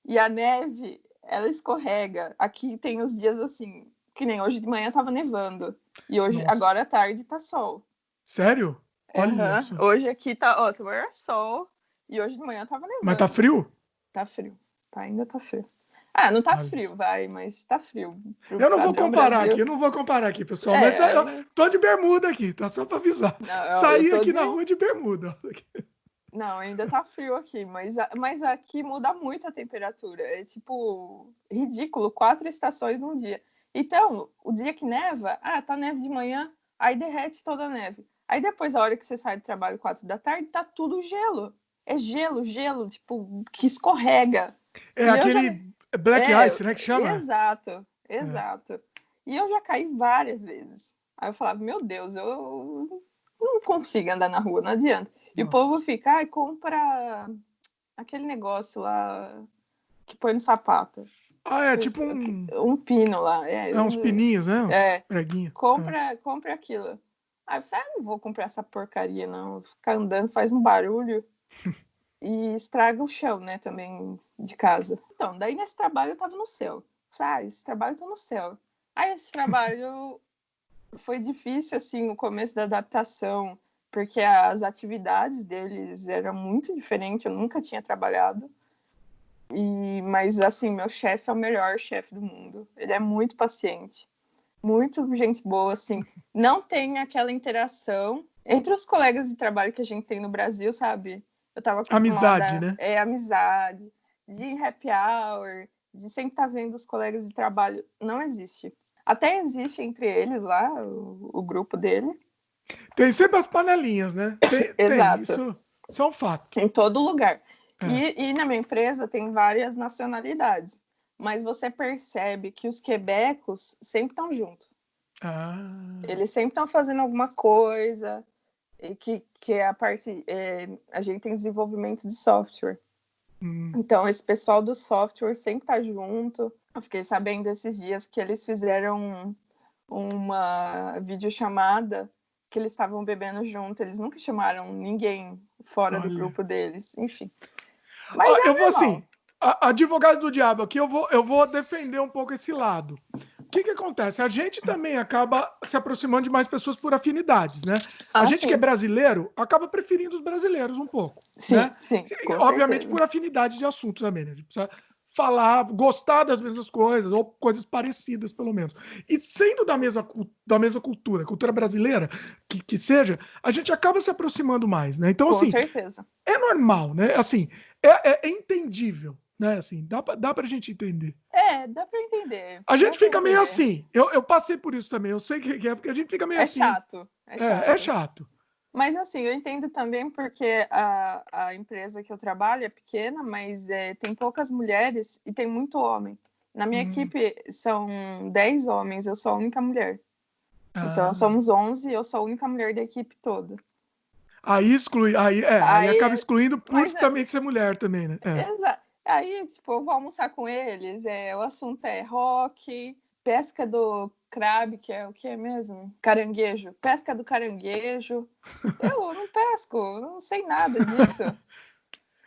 [SPEAKER 2] E a neve, ela escorrega. Aqui tem os dias assim, que nem hoje de manhã tava nevando. E hoje, agora à tarde, tá sol.
[SPEAKER 1] Sério? Olha
[SPEAKER 2] Aham.
[SPEAKER 1] só.
[SPEAKER 2] Hoje aqui tá, ó, era sol e hoje de manhã tava
[SPEAKER 1] Mas tá
[SPEAKER 2] nevando.
[SPEAKER 1] frio?
[SPEAKER 2] Tá frio. Ainda tá frio. Ah, não tá
[SPEAKER 1] Olha
[SPEAKER 2] frio,
[SPEAKER 1] só.
[SPEAKER 2] vai, mas tá frio. Pro
[SPEAKER 1] Eu não vou
[SPEAKER 2] padrão
[SPEAKER 1] comparar aqui,
[SPEAKER 2] Brasil.
[SPEAKER 1] eu não vou comparar aqui, pessoal, mas eu
[SPEAKER 2] É,
[SPEAKER 1] tô de bermuda aqui, tá? Só pra avisar.
[SPEAKER 2] não, eu
[SPEAKER 1] Saí
[SPEAKER 2] tô
[SPEAKER 1] aqui
[SPEAKER 2] de.
[SPEAKER 1] na rua de bermuda.
[SPEAKER 2] Não, ainda tá frio aqui, mas aqui muda muito a temperatura. É tipo ridículo, 4 estações num dia. Então, o dia que neva, tá neve de manhã, aí derrete toda a neve. Aí depois, a hora que você sai do trabalho 4 da tarde, tá tudo gelo. É gelo, gelo, tipo, que escorrega.
[SPEAKER 1] É
[SPEAKER 2] E eu já.
[SPEAKER 1] aquele Black
[SPEAKER 2] É,
[SPEAKER 1] Ice, né, que chama?
[SPEAKER 2] exato,
[SPEAKER 1] É.
[SPEAKER 2] exato. E eu já caí várias vezes. Aí eu falava, meu Deus, eu não consigo andar na rua, não adianta. E o povo
[SPEAKER 1] Nossa.
[SPEAKER 2] fica, compra aquele negócio lá que põe no sapato.
[SPEAKER 1] Ah, é tipo um.
[SPEAKER 2] Um pino lá.
[SPEAKER 1] Uns pininhos, né? Uns
[SPEAKER 2] É,
[SPEAKER 1] preguinhos. É.
[SPEAKER 2] compra aquilo. Aí eu falei, não vou comprar essa porcaria, não. Ficar andando faz um barulho e estraga o chão, né, também de casa. Então, daí nesse trabalho eu tava no céu. Esse trabalho eu tô no céu. Aí esse trabalho foi difícil, assim, o começo da adaptação, porque as atividades deles eram muito diferentes, eu nunca tinha trabalhado. Mas, assim, meu chefe é o melhor chefe do mundo. Ele é muito paciente, muito gente boa, assim. Não tem aquela interação entre os colegas de trabalho que a gente tem no Brasil, sabe? Eu tava
[SPEAKER 1] Amizade,
[SPEAKER 2] acostumada
[SPEAKER 1] né?
[SPEAKER 2] amizade, de happy hour, de sempre estar vendo os colegas de trabalho. Não existe. Até existe entre eles lá, o grupo dele.
[SPEAKER 1] Tem sempre as panelinhas, né? Tem.
[SPEAKER 2] Exato.
[SPEAKER 1] Isso é um fato.
[SPEAKER 2] Em todo lugar.
[SPEAKER 1] É.
[SPEAKER 2] E na minha empresa tem várias nacionalidades, mas você percebe que os quebecos sempre estão juntos.
[SPEAKER 1] Ah.
[SPEAKER 2] Eles sempre estão fazendo alguma coisa, e que é a parte. A gente tem desenvolvimento de software. Então, esse pessoal do software sempre está junto. Eu fiquei sabendo esses dias que eles fizeram uma videochamada que eles estavam bebendo junto. Eles nunca chamaram ninguém fora do
[SPEAKER 1] Olha.
[SPEAKER 2] grupo deles. Enfim. Mas é
[SPEAKER 1] Eu vou
[SPEAKER 2] normal.
[SPEAKER 1] assim, advogado do diabo aqui, eu vou defender um pouco esse lado. O que acontece? A gente também acaba se aproximando de mais pessoas por afinidades, né? A gente que é
[SPEAKER 2] Sim.
[SPEAKER 1] brasileiro acaba preferindo os brasileiros um pouco,
[SPEAKER 2] Sim,
[SPEAKER 1] né?
[SPEAKER 2] sim, com
[SPEAKER 1] Obviamente
[SPEAKER 2] certeza.
[SPEAKER 1] por afinidade de assunto também, né? A gente precisa falar, gostar das mesmas coisas, ou coisas parecidas, pelo menos. E sendo da mesma cultura brasileira, que seja, a gente acaba se aproximando mais, né? Então,
[SPEAKER 2] Com
[SPEAKER 1] assim,
[SPEAKER 2] certeza.
[SPEAKER 1] é normal, né? Assim, é entendível, né? Assim, dá pra gente entender.
[SPEAKER 2] Dá para entender.
[SPEAKER 1] A
[SPEAKER 2] Dá
[SPEAKER 1] gente
[SPEAKER 2] para
[SPEAKER 1] fica meio
[SPEAKER 2] entender.
[SPEAKER 1] assim. Eu passei por isso também. Eu sei que é porque a gente fica meio
[SPEAKER 2] É
[SPEAKER 1] assim.
[SPEAKER 2] chato, é
[SPEAKER 1] É
[SPEAKER 2] chato.
[SPEAKER 1] chato.
[SPEAKER 2] Mas assim, eu entendo também porque a empresa que eu trabalho é pequena, mas tem poucas mulheres e tem muito homem. Na minha equipe são 10 homens, eu sou a única mulher. Então
[SPEAKER 1] Ah.
[SPEAKER 2] somos 11 e eu sou a única mulher da equipe toda.
[SPEAKER 1] Aí exclui, aí acaba
[SPEAKER 2] Aí,
[SPEAKER 1] excluindo por
[SPEAKER 2] mas
[SPEAKER 1] também ser mulher também, né? É.
[SPEAKER 2] Aí, tipo, eu vou almoçar com eles, o assunto é rock, pesca do crabe, que é o que é mesmo? Caranguejo. Pesca do caranguejo. Eu não pesco, eu não sei nada disso.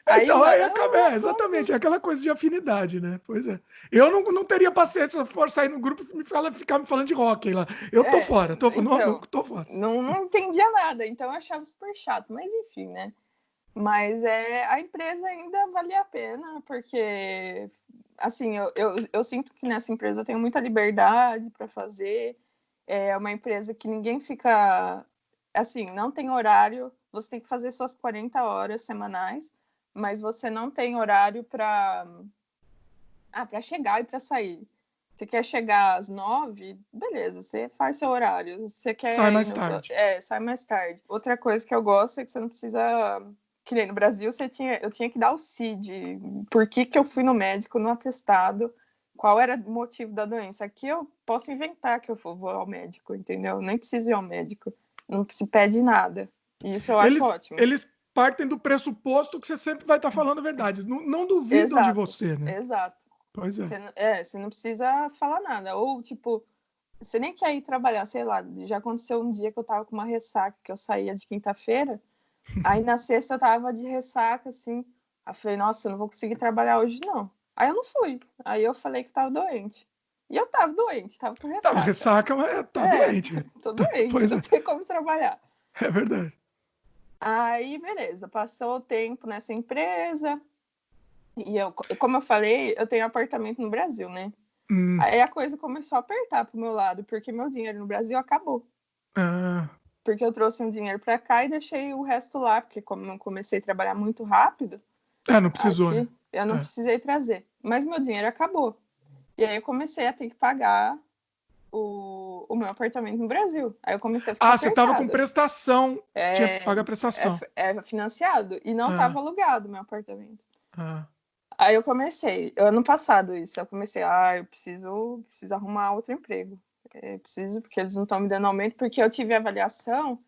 [SPEAKER 2] Aí
[SPEAKER 1] Então, aí acaba,
[SPEAKER 2] o
[SPEAKER 1] exatamente,
[SPEAKER 2] assunto.
[SPEAKER 1] é aquela coisa de afinidade, né? Pois é. Eu não teria paciência se for sair no grupo e ficar me falando de rock lá. Eu tô
[SPEAKER 2] É,
[SPEAKER 1] fora, não,
[SPEAKER 2] então,
[SPEAKER 1] tô fora.
[SPEAKER 2] não entendia nada, então eu achava super chato, mas enfim, né? Mas a empresa ainda valia a pena, porque assim, eu sinto que nessa empresa eu tenho muita liberdade para fazer. É uma empresa que ninguém fica assim, não tem horário, você tem que fazer suas 40 horas semanais, mas você não tem horário para chegar e para sair. Você quer chegar às 9, beleza, você faz seu horário. Você
[SPEAKER 1] Sai
[SPEAKER 2] quer ir
[SPEAKER 1] mais
[SPEAKER 2] no.
[SPEAKER 1] tarde.
[SPEAKER 2] Sai mais tarde. Outra coisa que eu gosto é que você não precisa. Que nem no Brasil, eu tinha que dar o CID. Por que eu fui no médico no atestado? Qual era o motivo da doença? Aqui eu posso inventar que eu vou ao médico, entendeu? Nem preciso ir ao médico. Não se pede nada. E isso eu acho ótimo.
[SPEAKER 1] Eles partem do pressuposto que você sempre vai estar falando a verdade. Não duvidam de
[SPEAKER 2] Exato,
[SPEAKER 1] você, né?
[SPEAKER 2] exato.
[SPEAKER 1] Pois é.
[SPEAKER 2] Você não precisa falar nada. Ou, tipo, você nem quer ir trabalhar, sei lá. Já aconteceu um dia que eu tava com uma ressaca, que eu saía de quinta-feira. Aí na sexta eu tava de ressaca, assim. Aí eu falei, nossa, eu não vou conseguir trabalhar hoje, não. Aí eu não fui. Aí eu falei que tava doente. E eu tava doente, tava com
[SPEAKER 1] Tava
[SPEAKER 2] ressaca.
[SPEAKER 1] ressaca, mas tá doente.
[SPEAKER 2] Tô doente,
[SPEAKER 1] Pois
[SPEAKER 2] não
[SPEAKER 1] é,
[SPEAKER 2] tem como trabalhar.
[SPEAKER 1] é verdade.
[SPEAKER 2] Aí, beleza, passou o tempo nessa empresa. E eu, como eu falei, eu tenho apartamento no Brasil, né? Aí a coisa começou a apertar pro meu lado, porque meu dinheiro no Brasil acabou. Porque eu trouxe um dinheiro para cá e deixei o resto lá, porque como eu comecei a trabalhar muito rápido,
[SPEAKER 1] Não precisou,
[SPEAKER 2] aqui
[SPEAKER 1] né?
[SPEAKER 2] eu não precisei trazer. Mas meu dinheiro acabou. E aí eu comecei a ter que pagar o meu apartamento no Brasil. Aí eu comecei a ficar
[SPEAKER 1] Você tava com
[SPEAKER 2] apertada.
[SPEAKER 1] prestação, tinha que pagar prestação.
[SPEAKER 2] É financiado e não estava alugado o meu apartamento. Aí eu comecei, ano passado isso, eu comecei, eu preciso arrumar outro emprego. Preciso, porque eles não estão me dando aumento, porque eu tive avaliação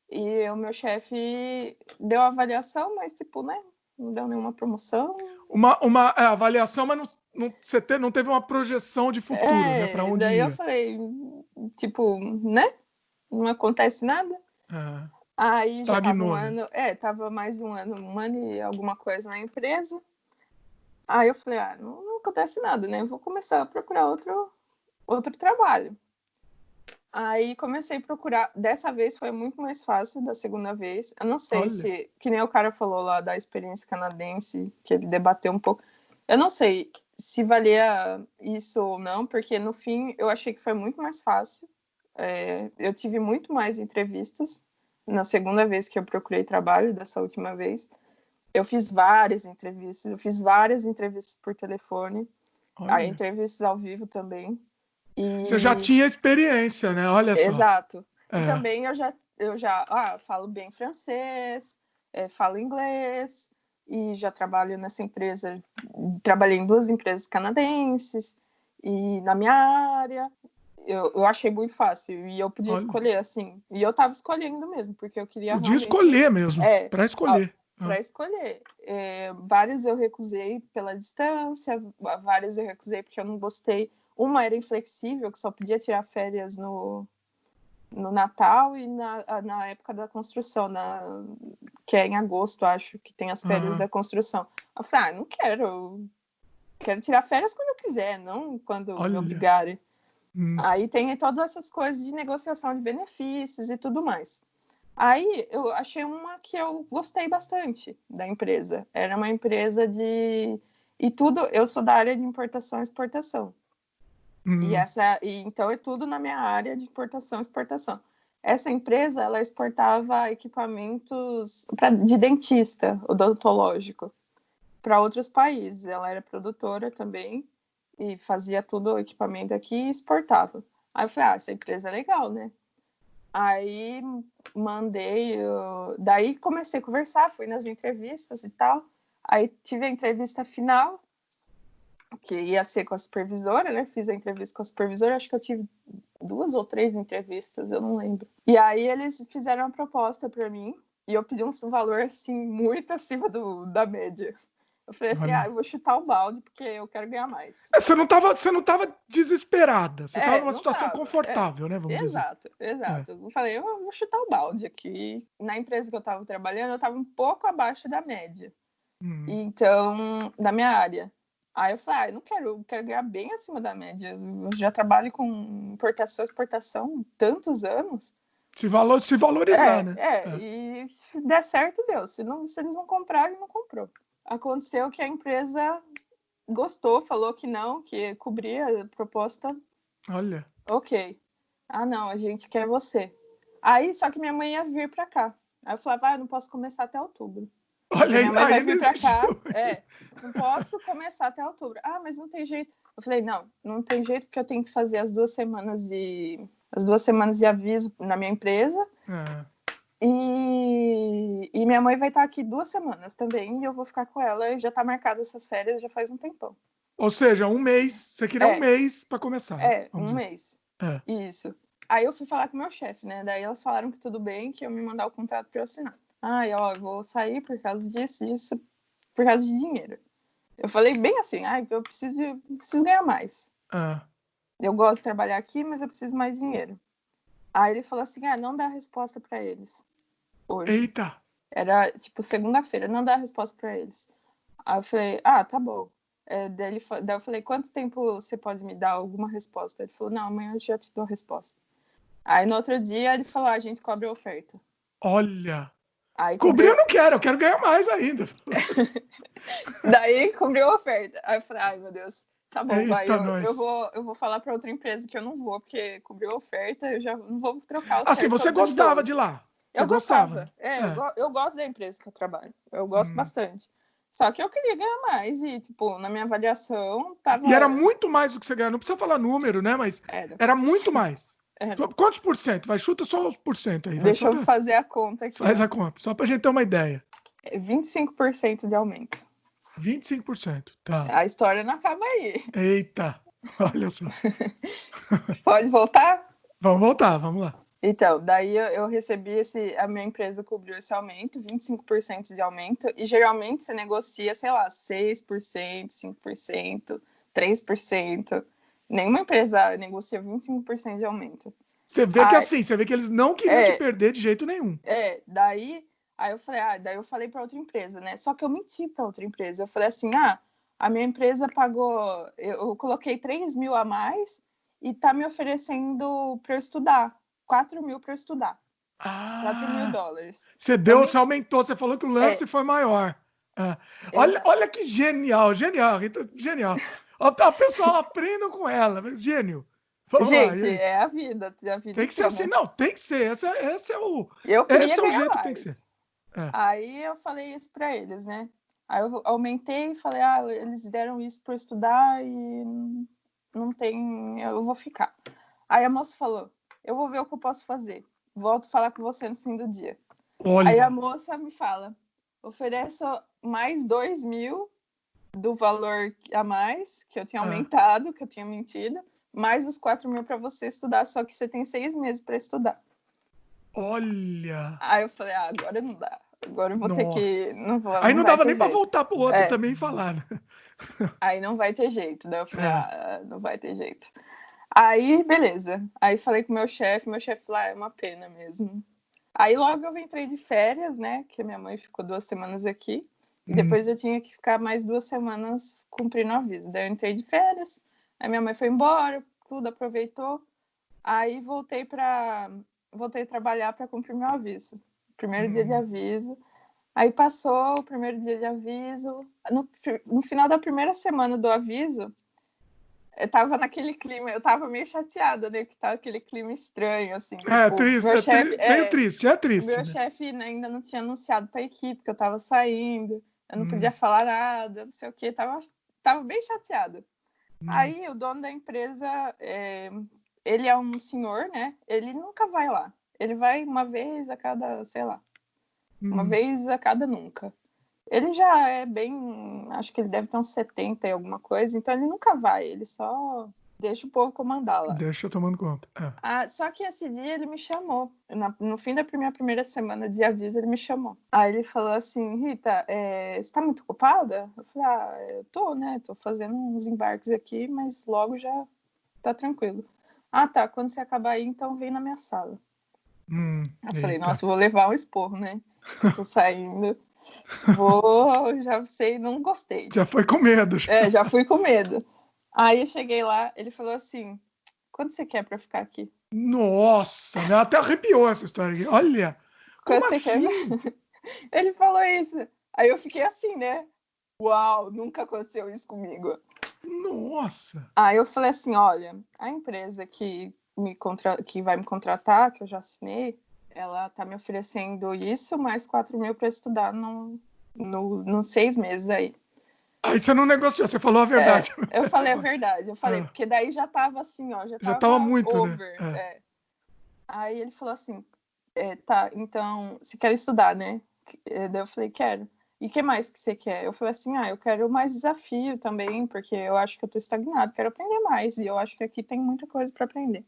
[SPEAKER 2] e o meu chefe deu a avaliação, mas tipo, né, não deu nenhuma promoção.
[SPEAKER 1] Uma avaliação, mas você não teve uma projeção de futuro, né? Para onde
[SPEAKER 2] Daí eu
[SPEAKER 1] ia.
[SPEAKER 2] falei, tipo, né, não acontece nada. Aí já tava um
[SPEAKER 1] Estagnou, né?
[SPEAKER 2] ano, tava mais um ano e alguma coisa na empresa. Aí eu falei, não acontece nada, né? Eu vou começar a procurar outro trabalho. Aí comecei a procurar. Dessa vez foi muito mais fácil da segunda vez. Eu não sei se, que nem o cara falou lá da experiência canadense, que ele debateu um pouco. Eu não sei se valia isso ou não, porque no fim eu achei que foi muito mais fácil. Eu tive muito mais entrevistas na segunda vez que eu procurei trabalho, dessa última vez. Eu fiz várias entrevistas por telefone, aí entrevistas ao vivo também.
[SPEAKER 1] Você já tinha experiência, né? Olha só.
[SPEAKER 2] Exato. E também eu já falo bem francês, falo inglês, e já trabalho nessa empresa, trabalhei em 2 empresas canadenses, e na minha área, eu achei muito fácil, e eu podia escolher, assim, e eu estava escolhendo mesmo, porque eu queria
[SPEAKER 1] Podia
[SPEAKER 2] realmente...
[SPEAKER 1] escolher mesmo, para escolher.
[SPEAKER 2] Para escolher. Vários eu recusei pela distância, vários eu recusei porque eu não gostei. Uma era inflexível, que só podia tirar férias no Natal e na época da construção, que é em agosto, acho, que tem as férias da construção. Eu falei, não quero tirar férias quando eu quiser, não quando me obrigarem. Aí tem todas essas coisas de negociação de benefícios e tudo mais. Aí eu achei uma que eu gostei bastante da empresa. Era uma empresa de... E tudo, eu sou da área de importação e exportação. Então é tudo na minha área de importação e exportação. Essa empresa, ela exportava equipamentos de dentista, odontológico, para outros países. Ela era produtora também e fazia tudo o equipamento aqui e exportava. Aí eu falei, essa empresa é legal, né? Aí mandei, daí comecei a conversar, fui nas entrevistas e tal. Aí tive a entrevista final, que ia ser com a supervisora, né? Fiz a entrevista com a supervisora, acho que eu tive 2 ou 3 entrevistas, eu não lembro. E aí eles fizeram uma proposta para mim, e eu pedi um valor, assim, muito acima da média. Eu falei assim, eu vou chutar o balde, porque eu quero ganhar mais.
[SPEAKER 1] Você não tava desesperada, você tava numa situação confortável, né? Vamos dizer.
[SPEAKER 2] Exato. Eu falei, eu vou chutar o balde aqui. Na empresa que eu tava trabalhando, eu tava um pouco abaixo da média. Então, da minha área. Aí eu falei, não quero ganhar bem acima da média. Eu já trabalho com importação e exportação há tantos anos.
[SPEAKER 1] Se valorizar, né?
[SPEAKER 2] E se der certo, deu. Se eles não comprarem, não comprou. Aconteceu que a empresa gostou, falou que não, que cobria a proposta.
[SPEAKER 1] Olha.
[SPEAKER 2] Ok. Não, a gente quer você. Aí, só que minha mãe ia vir pra cá. Aí eu falava, eu não posso começar até outubro.
[SPEAKER 1] Olha,
[SPEAKER 2] Minha mãe vai vir pra
[SPEAKER 1] exigiu.
[SPEAKER 2] cá. Não posso começar até outubro. Mas não tem jeito. Eu falei, não tem jeito, porque eu tenho que fazer as 2 semanas de aviso na minha empresa. E minha mãe vai estar aqui 2 semanas também, e eu vou ficar com ela, e já tá marcada essas férias já faz um tempão.
[SPEAKER 1] Ou seja, um mês, você queria um mês para começar.
[SPEAKER 2] Um mês. Isso. Aí eu fui falar com o meu chefe, né? Daí elas falaram que tudo bem, que iam me mandar o contrato para eu assinar. Eu vou sair por causa disso, por causa de dinheiro. Eu falei bem assim, eu preciso ganhar mais. Eu gosto de trabalhar aqui, mas eu preciso mais dinheiro. Aí ele falou assim, não dá resposta para eles hoje.
[SPEAKER 1] Eita!
[SPEAKER 2] Era, tipo, segunda-feira, não dá resposta para eles. Aí eu falei, tá bom. Daí eu falei, quanto tempo você pode me dar alguma resposta? Ele falou, não, amanhã eu já te dou a resposta. Aí no outro dia ele falou, a gente cobre a oferta.
[SPEAKER 1] Olha!
[SPEAKER 2] Aí
[SPEAKER 1] Cobrir eu não quero, eu quero ganhar mais ainda.
[SPEAKER 2] Daí cobriu a oferta. Aí eu falei, ai meu Deus, tá bom, vai.
[SPEAKER 1] Eita,
[SPEAKER 2] Eu
[SPEAKER 1] nós.
[SPEAKER 2] vou falar pra outra empresa que eu não vou, porque cobriu a oferta, eu já não vou trocar o
[SPEAKER 1] Assim,
[SPEAKER 2] certo
[SPEAKER 1] você
[SPEAKER 2] todos os
[SPEAKER 1] gostava
[SPEAKER 2] 12.
[SPEAKER 1] de lá? Você
[SPEAKER 2] Eu
[SPEAKER 1] gostava,
[SPEAKER 2] gostava.
[SPEAKER 1] né? É.
[SPEAKER 2] Eu gosto da empresa que eu trabalho. Eu gosto
[SPEAKER 1] Hum.
[SPEAKER 2] bastante. Só que eu queria ganhar mais e, tipo, na minha avaliação,
[SPEAKER 1] E era
[SPEAKER 2] tava...
[SPEAKER 1] muito mais do que você ganhava. Não precisa falar número, né? Mas
[SPEAKER 2] Era,
[SPEAKER 1] era muito mais.
[SPEAKER 2] era.
[SPEAKER 1] Quantos por cento? Vai, chuta só os por cento aí. Vai, só
[SPEAKER 2] Deixa eu
[SPEAKER 1] pra...
[SPEAKER 2] fazer a conta aqui,
[SPEAKER 1] Faz
[SPEAKER 2] ó.
[SPEAKER 1] a conta, só pra gente ter uma ideia.
[SPEAKER 2] 25% de aumento.
[SPEAKER 1] 25%, tá.
[SPEAKER 2] A história não acaba aí.
[SPEAKER 1] Eita, olha só.
[SPEAKER 2] Pode voltar?
[SPEAKER 1] Vamos voltar, vamos lá.
[SPEAKER 2] Então, daí eu recebi a minha empresa cobriu esse aumento, 25% de aumento, e geralmente você negocia, sei lá, 6%, 5%, 3%. Nenhuma empresa negocia 25% de aumento.
[SPEAKER 1] Você vê que
[SPEAKER 2] Aí,
[SPEAKER 1] assim, você vê que eles não queriam te
[SPEAKER 2] é,
[SPEAKER 1] perder de jeito nenhum.
[SPEAKER 2] daí, aí eu falei, daí eu falei para outra empresa, né? Só que eu menti para outra empresa. Eu falei assim, a minha empresa pagou, eu coloquei 3 mil a mais e tá me oferecendo para eu estudar, 4 mil para eu estudar. 4 mil
[SPEAKER 1] Ah,
[SPEAKER 2] dólares.
[SPEAKER 1] você aumentou, você falou que o lance
[SPEAKER 2] É,
[SPEAKER 1] foi maior. Ah, olha,
[SPEAKER 2] exato.
[SPEAKER 1] olha que genial, genial, Rita, genial. Ó, tá, pessoal, aprendam com ela, mas gênio. Vamos lá, e
[SPEAKER 2] Gente,
[SPEAKER 1] aí?
[SPEAKER 2] é a vida
[SPEAKER 1] Tem que ser
[SPEAKER 2] assim,
[SPEAKER 1] assim,
[SPEAKER 2] né?
[SPEAKER 1] não, tem que ser.
[SPEAKER 2] Eu queria
[SPEAKER 1] Esse é o
[SPEAKER 2] ganhar
[SPEAKER 1] jeito que tem que ser.
[SPEAKER 2] mais.
[SPEAKER 1] É.
[SPEAKER 2] Aí eu falei isso para eles, né? Aí eu aumentei e falei, eles deram isso para estudar e não tem, eu vou ficar. Aí a moça falou, eu vou ver o que eu posso fazer. Volto falar com você no fim do dia. Aí a
[SPEAKER 1] Olha,
[SPEAKER 2] moça me fala, ofereço mais 2 mil do valor a mais, que eu tinha
[SPEAKER 1] ah,
[SPEAKER 2] aumentado, que eu tinha mentido, mais os 4 mil para você estudar, só que você tem 6 meses para estudar.
[SPEAKER 1] olha,
[SPEAKER 2] Aí eu falei, agora não dá. Agora eu vou ter que.
[SPEAKER 1] nossa. Aí
[SPEAKER 2] Não
[SPEAKER 1] não
[SPEAKER 2] vai
[SPEAKER 1] dava
[SPEAKER 2] ter
[SPEAKER 1] nem para
[SPEAKER 2] jeito.
[SPEAKER 1] voltar pro outro
[SPEAKER 2] É,
[SPEAKER 1] também e falar, né?
[SPEAKER 2] aí não vai ter jeito. Daí eu falei,
[SPEAKER 1] É.
[SPEAKER 2] não vai ter jeito. Aí, beleza. Aí falei com meu chefe falou, é uma pena mesmo. Aí logo eu entrei de férias, né? Que minha mãe ficou 2 semanas aqui. E depois eu tinha que ficar mais 2 semanas cumprindo o aviso. Daí eu entrei de férias. Aí minha mãe foi embora, tudo aproveitou. Aí voltei a trabalhar para cumprir meu aviso. Primeiro dia de aviso. Aí passou o primeiro dia de aviso. No final da primeira semana do aviso, eu tava naquele clima, eu tava meio chateada, né? Que tava aquele clima estranho, assim,
[SPEAKER 1] É,
[SPEAKER 2] tipo,
[SPEAKER 1] triste, meio triste, é triste,
[SPEAKER 2] meu
[SPEAKER 1] né?
[SPEAKER 2] chefe ainda não tinha anunciado pra equipe que eu tava saindo, eu não podia
[SPEAKER 1] Hum,
[SPEAKER 2] falar nada, não sei o que, tava bem chateada.
[SPEAKER 1] hum,
[SPEAKER 2] Aí o dono da empresa, ele é um senhor, né? Ele nunca vai lá. Ele vai uma vez a cada, sei lá, uma
[SPEAKER 1] hum.
[SPEAKER 2] vez a cada nunca. Ele já é bem. Acho que ele deve ter uns 70 e alguma coisa, então ele nunca vai, ele só deixa o povo comandar lá.
[SPEAKER 1] Deixa eu tomando conta. É.
[SPEAKER 2] Só que esse dia ele me chamou. No fim da minha primeira semana de aviso, ele me chamou. Aí ele falou assim: Rita, você tá muito ocupada? Eu falei: eu tô, né? Tô fazendo uns embarques aqui, mas logo já tá tranquilo. Tá. Quando você acabar aí, então vem na minha sala. Eu falei:
[SPEAKER 1] Eita.
[SPEAKER 2] nossa, vou levar um esporro, né? Tô saindo. Já sei, não gostei.
[SPEAKER 1] Já foi com medo.
[SPEAKER 2] Já fui com medo. Aí eu cheguei lá, ele falou assim: quanto você quer pra ficar aqui?
[SPEAKER 1] Nossa, né? Até arrepiou essa história aqui. Olha, como
[SPEAKER 2] Quanto você quer?
[SPEAKER 1] assim?
[SPEAKER 2] Ele falou isso. Aí eu fiquei assim, né? Uau, nunca aconteceu isso comigo.
[SPEAKER 1] Nossa.
[SPEAKER 2] Aí eu falei assim: olha, a empresa que vai me contratar, que eu já assinei, ela tá me oferecendo isso, mais 4 mil para estudar nos 6 meses aí.
[SPEAKER 1] Aí você não negociou, você falou a verdade.
[SPEAKER 2] Eu falei a verdade, porque daí já tava assim, ó, já
[SPEAKER 1] Já tava
[SPEAKER 2] tava
[SPEAKER 1] muito, né?
[SPEAKER 2] over. Aí ele falou assim: tá, então, você quer estudar, né? Daí eu falei: quero. E o que mais que você quer? Eu falei assim: eu quero mais desafio também, porque eu acho que eu tô estagnado, quero aprender mais, e eu acho que aqui tem muita coisa para aprender.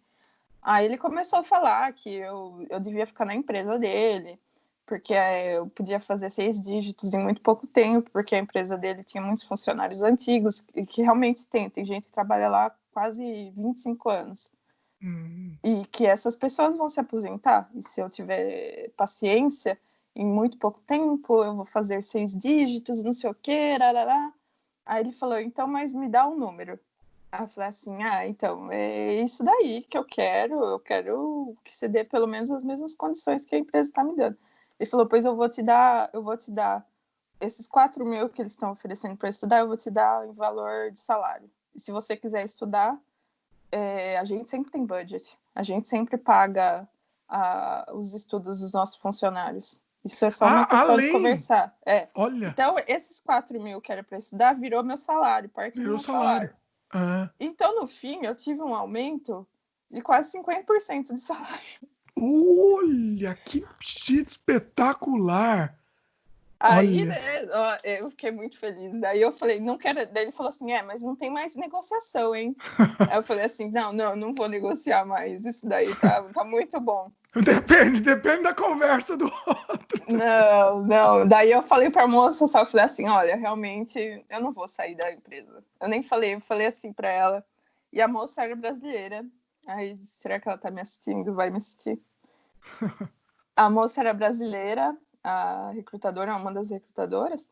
[SPEAKER 2] Aí ele começou a falar que eu devia ficar na empresa dele, porque eu podia fazer 6 dígitos em muito pouco tempo, porque a empresa dele tinha muitos funcionários antigos, e que realmente tem gente que trabalha lá há quase 25 anos. E que essas pessoas vão se aposentar, e se eu tiver paciência, em muito pouco tempo, eu vou fazer 6 dígitos, não sei o quê, rarará. Aí ele falou: então, mas me dá um número. Aí eu falei assim: então, é isso daí que eu quero que você dê pelo menos as mesmas condições que a empresa está me dando. Ele falou, pois eu vou te dar esses 4 mil que eles estão oferecendo para estudar, eu vou te dar em valor de salário. E se você quiser estudar, a gente sempre tem budget. A gente sempre paga os estudos dos nossos funcionários. Isso é só uma questão de
[SPEAKER 1] além.
[SPEAKER 2] conversar.
[SPEAKER 1] Olha,
[SPEAKER 2] Então, esses 4 mil que era para estudar virou meu salário, parte do
[SPEAKER 1] virou
[SPEAKER 2] meu
[SPEAKER 1] salário.
[SPEAKER 2] salário.
[SPEAKER 1] Ah.
[SPEAKER 2] Então, no fim, eu tive um aumento de quase 50% de salário.
[SPEAKER 1] Olha, que espetacular!
[SPEAKER 2] Aí,
[SPEAKER 1] Olha.
[SPEAKER 2] né, eu fiquei muito feliz. Daí eu falei, não quero. Daí ele falou assim: mas não tem mais negociação, hein? Aí eu falei assim: não vou negociar mais. Isso daí tá muito bom.
[SPEAKER 1] Depende da conversa do outro.
[SPEAKER 2] Não. Daí eu falei pra moça, só falei assim: olha, realmente eu não vou sair da empresa. Eu nem falei, eu falei assim pra ela. E a moça era brasileira. Aí, será que ela tá me assistindo? Vai me assistir. A moça era brasileira, a recrutadora, uma das recrutadoras.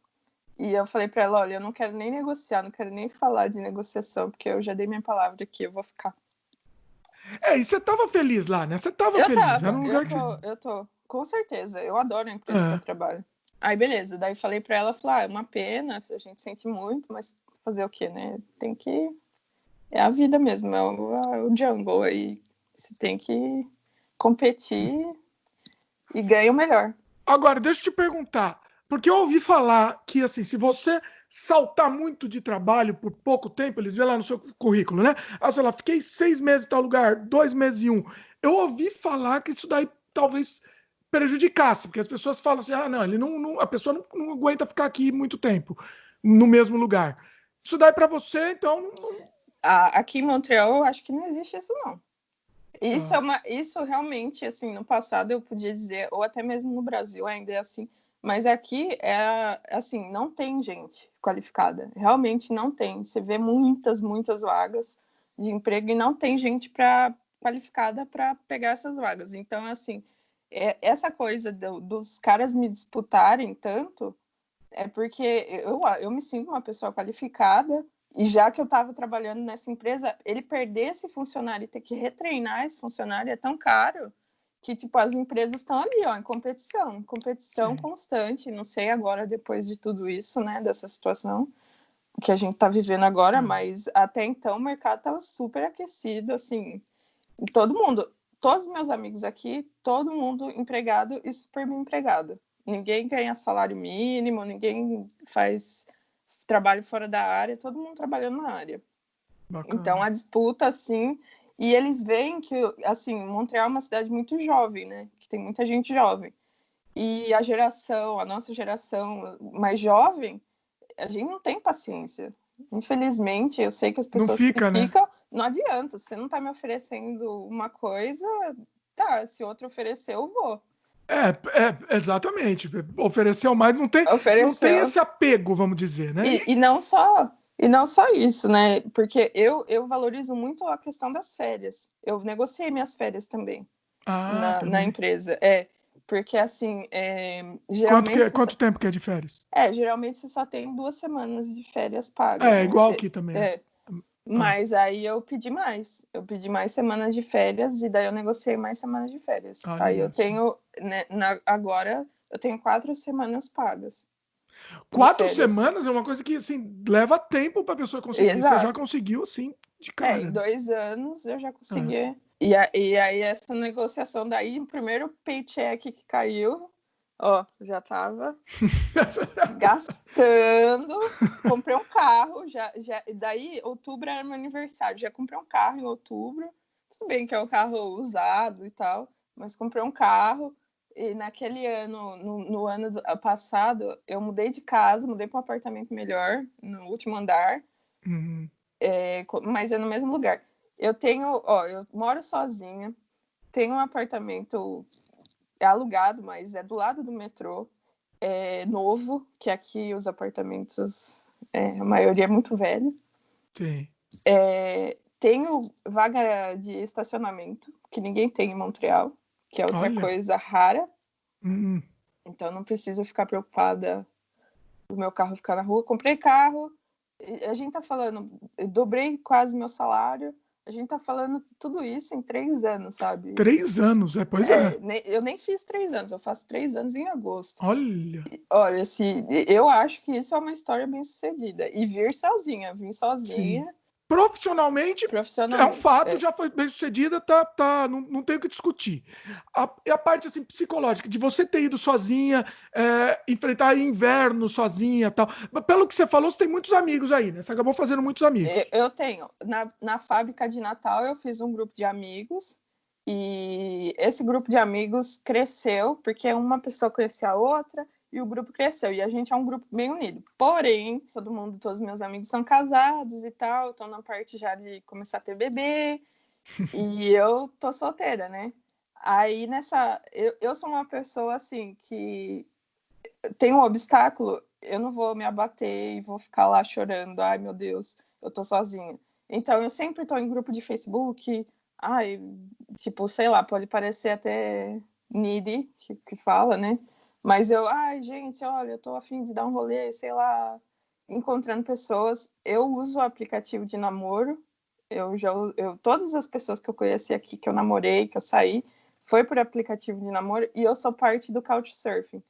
[SPEAKER 2] E eu falei pra ela, olha, eu não quero nem negociar, não quero nem falar de negociação, porque eu já dei minha palavra aqui, eu vou ficar.
[SPEAKER 1] E você tava feliz lá, né? Você tava
[SPEAKER 2] Eu
[SPEAKER 1] feliz. Era
[SPEAKER 2] tava,
[SPEAKER 1] um
[SPEAKER 2] eu
[SPEAKER 1] lugar que
[SPEAKER 2] tô,
[SPEAKER 1] você.
[SPEAKER 2] eu tô, com certeza, eu adoro a empresa que eu trabalho. Aí, beleza, daí falei pra ela, é uma pena, a gente sente muito, mas fazer o quê, né? Tem que... É a vida mesmo, é o jungle aí. Você tem que competir e ganha o melhor.
[SPEAKER 1] Agora, deixa eu te perguntar. Porque eu ouvi falar que, assim, se você saltar muito de trabalho por pouco tempo, eles vêem lá no seu currículo, né? Ah, sei lá, fiquei 6 meses em tal lugar, 2 meses em um. Eu ouvi falar que isso daí talvez prejudicasse, porque as pessoas falam assim, ah, não, a pessoa não aguenta ficar aqui muito tempo no mesmo lugar. Isso daí para você, então,
[SPEAKER 2] Aqui em Montreal, eu acho que não existe isso, não.
[SPEAKER 1] ah,
[SPEAKER 2] Isso realmente, assim, no passado eu podia dizer, ou até mesmo no Brasil ainda é assim, mas aqui assim, não tem gente qualificada, realmente não tem. Você vê muitas vagas de emprego e não tem gente qualificada para pegar essas vagas. Então, assim, essa coisa dos caras me disputarem tanto é porque eu me sinto uma pessoa qualificada e já que eu estava trabalhando nessa empresa, ele perder esse funcionário e ter que retreinar esse funcionário é tão caro que, tipo, as empresas estão ali, ó, em competição
[SPEAKER 1] sim.
[SPEAKER 2] constante. Não sei agora, depois de tudo isso, né, dessa situação que a gente está vivendo agora, mas até então o mercado estava super aquecido, assim, todos os meus amigos aqui, todo mundo empregado e super bem empregado. Ninguém ganha salário mínimo, ninguém faz trabalho fora da área, todo mundo trabalhando na área. Então
[SPEAKER 1] Bacana.
[SPEAKER 2] a disputa, assim, e eles veem que, assim, Montreal é uma cidade muito jovem, né? Que tem muita gente jovem. E a nossa geração mais jovem, a gente não tem paciência. Infelizmente, eu sei que as
[SPEAKER 1] Não
[SPEAKER 2] pessoas que
[SPEAKER 1] fica, né?
[SPEAKER 2] ficam, não adianta. Se você não está me oferecendo uma coisa, tá, se outro oferecer, eu vou.
[SPEAKER 1] Exatamente. Ofereceu mais, não tem
[SPEAKER 2] Ofereceu.
[SPEAKER 1] esse apego, vamos dizer, né?
[SPEAKER 2] E não só isso, né? Porque eu valorizo muito a questão das férias. Eu negociei minhas férias também na
[SPEAKER 1] Também.
[SPEAKER 2] empresa. Porque assim, geralmente
[SPEAKER 1] Quanto tempo que é de férias?
[SPEAKER 2] geralmente você só tem 2 semanas de férias pagas, né?
[SPEAKER 1] Igual aqui também.
[SPEAKER 2] É.
[SPEAKER 1] Ah,
[SPEAKER 2] Mas aí eu pedi mais. Eu pedi mais semanas de férias e daí eu negociei mais semanas de férias. Aí eu
[SPEAKER 1] olha só.
[SPEAKER 2] tenho, né, agora eu tenho 4 semanas pagas de
[SPEAKER 1] 4
[SPEAKER 2] férias.
[SPEAKER 1] semanas é uma coisa que, assim, leva tempo para a pessoa conseguir. Você já
[SPEAKER 2] Exato.
[SPEAKER 1] conseguiu, assim, de
[SPEAKER 2] Em
[SPEAKER 1] cara, né?
[SPEAKER 2] 2 anos eu já
[SPEAKER 1] Ah.
[SPEAKER 2] consegui. E aí essa negociação daí, o primeiro paycheck que caiu, ó, já tava gastando, comprei um carro, daí outubro era meu aniversário, já comprei um carro em outubro, tudo bem que é um carro usado e tal, mas comprei um carro e naquele ano, no ano passado, eu mudei de casa, mudei para um apartamento melhor, no último andar,
[SPEAKER 1] Uhum.
[SPEAKER 2] mas é no mesmo lugar. Eu moro sozinha, tenho um apartamento alugado, mas é do lado do metrô, novo, que aqui os apartamentos, a maioria é muito velho.
[SPEAKER 1] Sim.
[SPEAKER 2] Tenho vaga de estacionamento, que ninguém tem em Montreal, que é outra
[SPEAKER 1] Olha.
[SPEAKER 2] coisa rara.
[SPEAKER 1] Uhum.
[SPEAKER 2] Então não preciso ficar preocupada do meu carro ficar na rua. Comprei carro, a gente tá falando, eu dobrei quase meu salário, A gente tá falando tudo isso em 3 anos, sabe?
[SPEAKER 1] 3 anos, pois é.
[SPEAKER 2] Eu nem fiz 3 anos, eu faço 3 anos em agosto.
[SPEAKER 1] Olha.
[SPEAKER 2] Olha, assim, eu acho que isso é uma história bem sucedida. E vim sozinha.
[SPEAKER 1] Sim. Profissionalmente, é um fato, já foi bem sucedida, não tem o que discutir. E a parte assim, psicológica, de você ter ido sozinha, enfrentar inverno sozinha tal. Mas pelo que você falou, você tem muitos amigos aí, né? Você acabou fazendo muitos amigos.
[SPEAKER 2] Eu tenho. Na fábrica de Natal, eu fiz um grupo de amigos. E esse grupo de amigos cresceu, porque uma pessoa conhecia a outra, e o grupo cresceu. E a gente é um grupo bem unido. Porém, todos os meus amigos são casados e tal, estão na parte já de começar a ter bebê. E eu tô solteira, né? Aí eu sou uma pessoa assim que tem um obstáculo, eu não vou me abater e vou ficar lá chorando. Ai, meu Deus, eu tô sozinha. Então, eu sempre tô em grupo de Facebook. Ai, tipo, sei lá, pode parecer até needy, que fala, né? Mas ai, gente, olha, eu tô a fim de dar um rolê, sei lá, encontrando pessoas. Eu uso o aplicativo de namoro. Todas as pessoas que eu conheci aqui, que eu namorei, que eu saí, foi por aplicativo de namoro, e eu sou parte do Couchsurfing.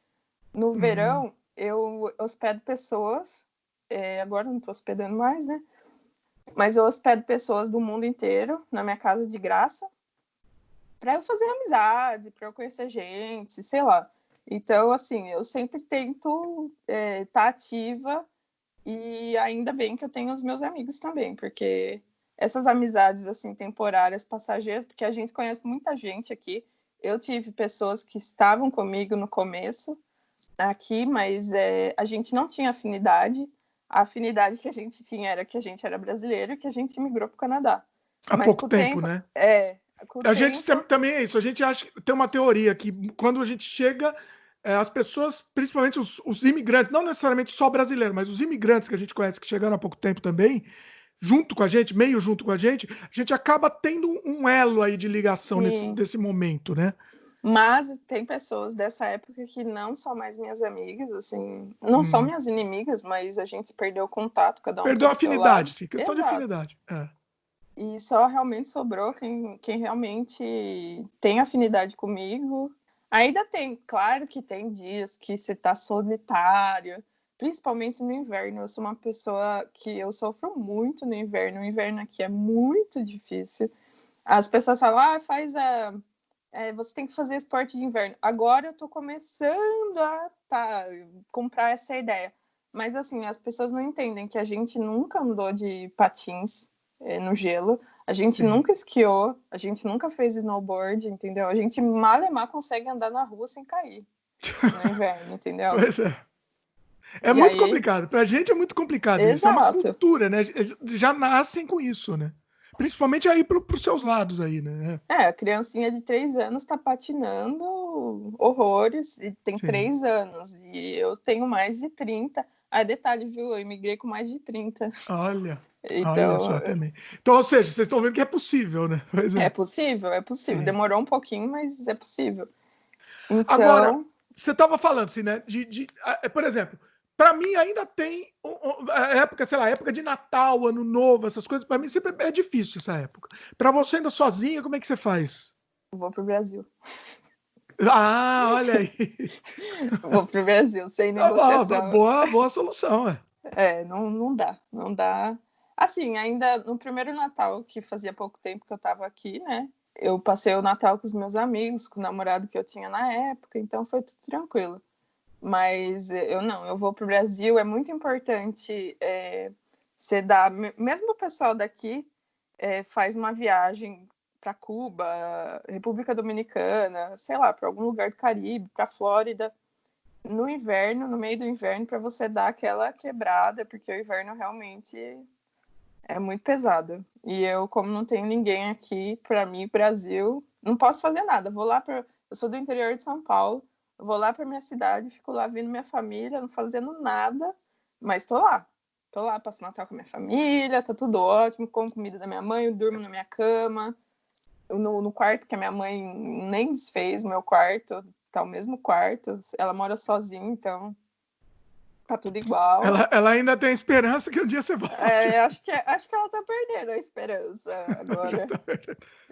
[SPEAKER 2] No verão, eu hospedo pessoas, agora não estou hospedando mais, né? Mas eu hospedo pessoas do mundo inteiro na minha casa de graça, para eu fazer amizade, para eu conhecer gente, sei lá. Então, assim, eu sempre tento estar ativa, e ainda bem que eu tenho os meus amigos também, porque essas amizades, assim, temporárias, passageiras, porque a gente conhece muita gente aqui. Eu tive pessoas que estavam comigo no começo, aqui, mas a gente não tinha afinidade. A afinidade que a gente tinha era que a gente era brasileiro e que a gente migrou para o Canadá.
[SPEAKER 1] Há
[SPEAKER 2] Mas
[SPEAKER 1] pouco
[SPEAKER 2] com o
[SPEAKER 1] tempo,
[SPEAKER 2] tempo,
[SPEAKER 1] né?
[SPEAKER 2] com o
[SPEAKER 1] A gente
[SPEAKER 2] tempo,
[SPEAKER 1] também é isso. A gente acha, tem uma teoria que quando a gente chega, as pessoas, principalmente os imigrantes, não necessariamente só brasileiros, mas os imigrantes que a gente conhece que chegaram há pouco tempo também, junto com a gente, meio junto com a gente acaba tendo um elo aí de ligação
[SPEAKER 2] sim.
[SPEAKER 1] desse momento, né?
[SPEAKER 2] Mas tem pessoas dessa época que não são mais minhas amigas, assim, não são minhas inimigas, mas a gente perdeu o contato, cada um
[SPEAKER 1] Perdeu
[SPEAKER 2] foi
[SPEAKER 1] a
[SPEAKER 2] pro seu lado.
[SPEAKER 1] afinidade, sim. Questão de
[SPEAKER 2] Exato.
[SPEAKER 1] afinidade.
[SPEAKER 2] E só realmente sobrou quem realmente tem afinidade comigo. Ainda tem, claro que tem dias que você tá solitário, principalmente no inverno. Eu sou uma pessoa que eu sofro muito no inverno. O inverno aqui é muito difícil. As pessoas falam, você tem que fazer esporte de inverno. Agora eu tô começando a comprar essa ideia. Mas assim, as pessoas não entendem que a gente nunca andou de patins no gelo, a gente
[SPEAKER 1] Sim.
[SPEAKER 2] nunca esquiou, a gente nunca fez snowboard, entendeu? A gente mal consegue andar na rua sem cair no inverno, entendeu?
[SPEAKER 1] Pois é. É
[SPEAKER 2] E
[SPEAKER 1] muito
[SPEAKER 2] aí,
[SPEAKER 1] complicado. Pra gente é muito complicado isso. É uma
[SPEAKER 2] exato.
[SPEAKER 1] cultura, né? Eles já nascem com isso, né? Principalmente aí pros seus lados aí, né?
[SPEAKER 2] A criancinha de 3 anos tá patinando horrores e tem
[SPEAKER 1] Sim.
[SPEAKER 2] 3 anos. E eu tenho mais de 30. Ah, detalhe, viu? Eu imigrei com mais de 30.
[SPEAKER 1] Olha
[SPEAKER 2] Então,
[SPEAKER 1] só também. Então, ou seja, vocês estão vendo que é possível, né? Pois
[SPEAKER 2] é
[SPEAKER 1] é.
[SPEAKER 2] possível, é possível.
[SPEAKER 1] Sim.
[SPEAKER 2] Demorou um pouquinho, mas é possível.
[SPEAKER 1] Agora,
[SPEAKER 2] Então,
[SPEAKER 1] você estava falando assim, né? Por exemplo, para mim ainda tem a época, sei lá, época de Natal, Ano Novo, essas coisas. Para mim sempre é difícil essa época. Para você ainda sozinha, como é que você faz?
[SPEAKER 2] vou pro Brasil.
[SPEAKER 1] Ah, olha aí.
[SPEAKER 2] Vou pro Brasil, sem
[SPEAKER 1] Tá bom,
[SPEAKER 2] negociação.
[SPEAKER 1] boa solução, é.
[SPEAKER 2] Não dá, não dá. Assim, ainda no primeiro Natal, que fazia pouco tempo que eu tava aqui, né? Eu passei o Natal com os meus amigos, com o namorado que eu tinha na época, então foi tudo tranquilo. Mas eu vou pro Brasil, é muito importante você dar, mesmo o pessoal daqui faz uma viagem para Cuba, República Dominicana, sei lá, para algum lugar do Caribe, para Flórida, no inverno, no meio do inverno, para você dar aquela quebrada, porque o inverno realmente é muito pesado. E eu, como não tenho ninguém aqui, para mim, Brasil, não posso fazer nada. Eu sou do interior de São Paulo, eu vou lá para minha cidade, fico lá vendo minha família, não fazendo nada, mas tô lá. Tô lá, passo Natal com a minha família, tá tudo ótimo, como comida da minha mãe, eu durmo na minha cama, no quarto que a minha mãe nem desfez, meu quarto, tá o mesmo quarto, ela mora sozinha, então Tá tudo igual.
[SPEAKER 1] Ela ainda tem esperança que um dia você volte.
[SPEAKER 2] Acho que ela tá perdendo a esperança agora.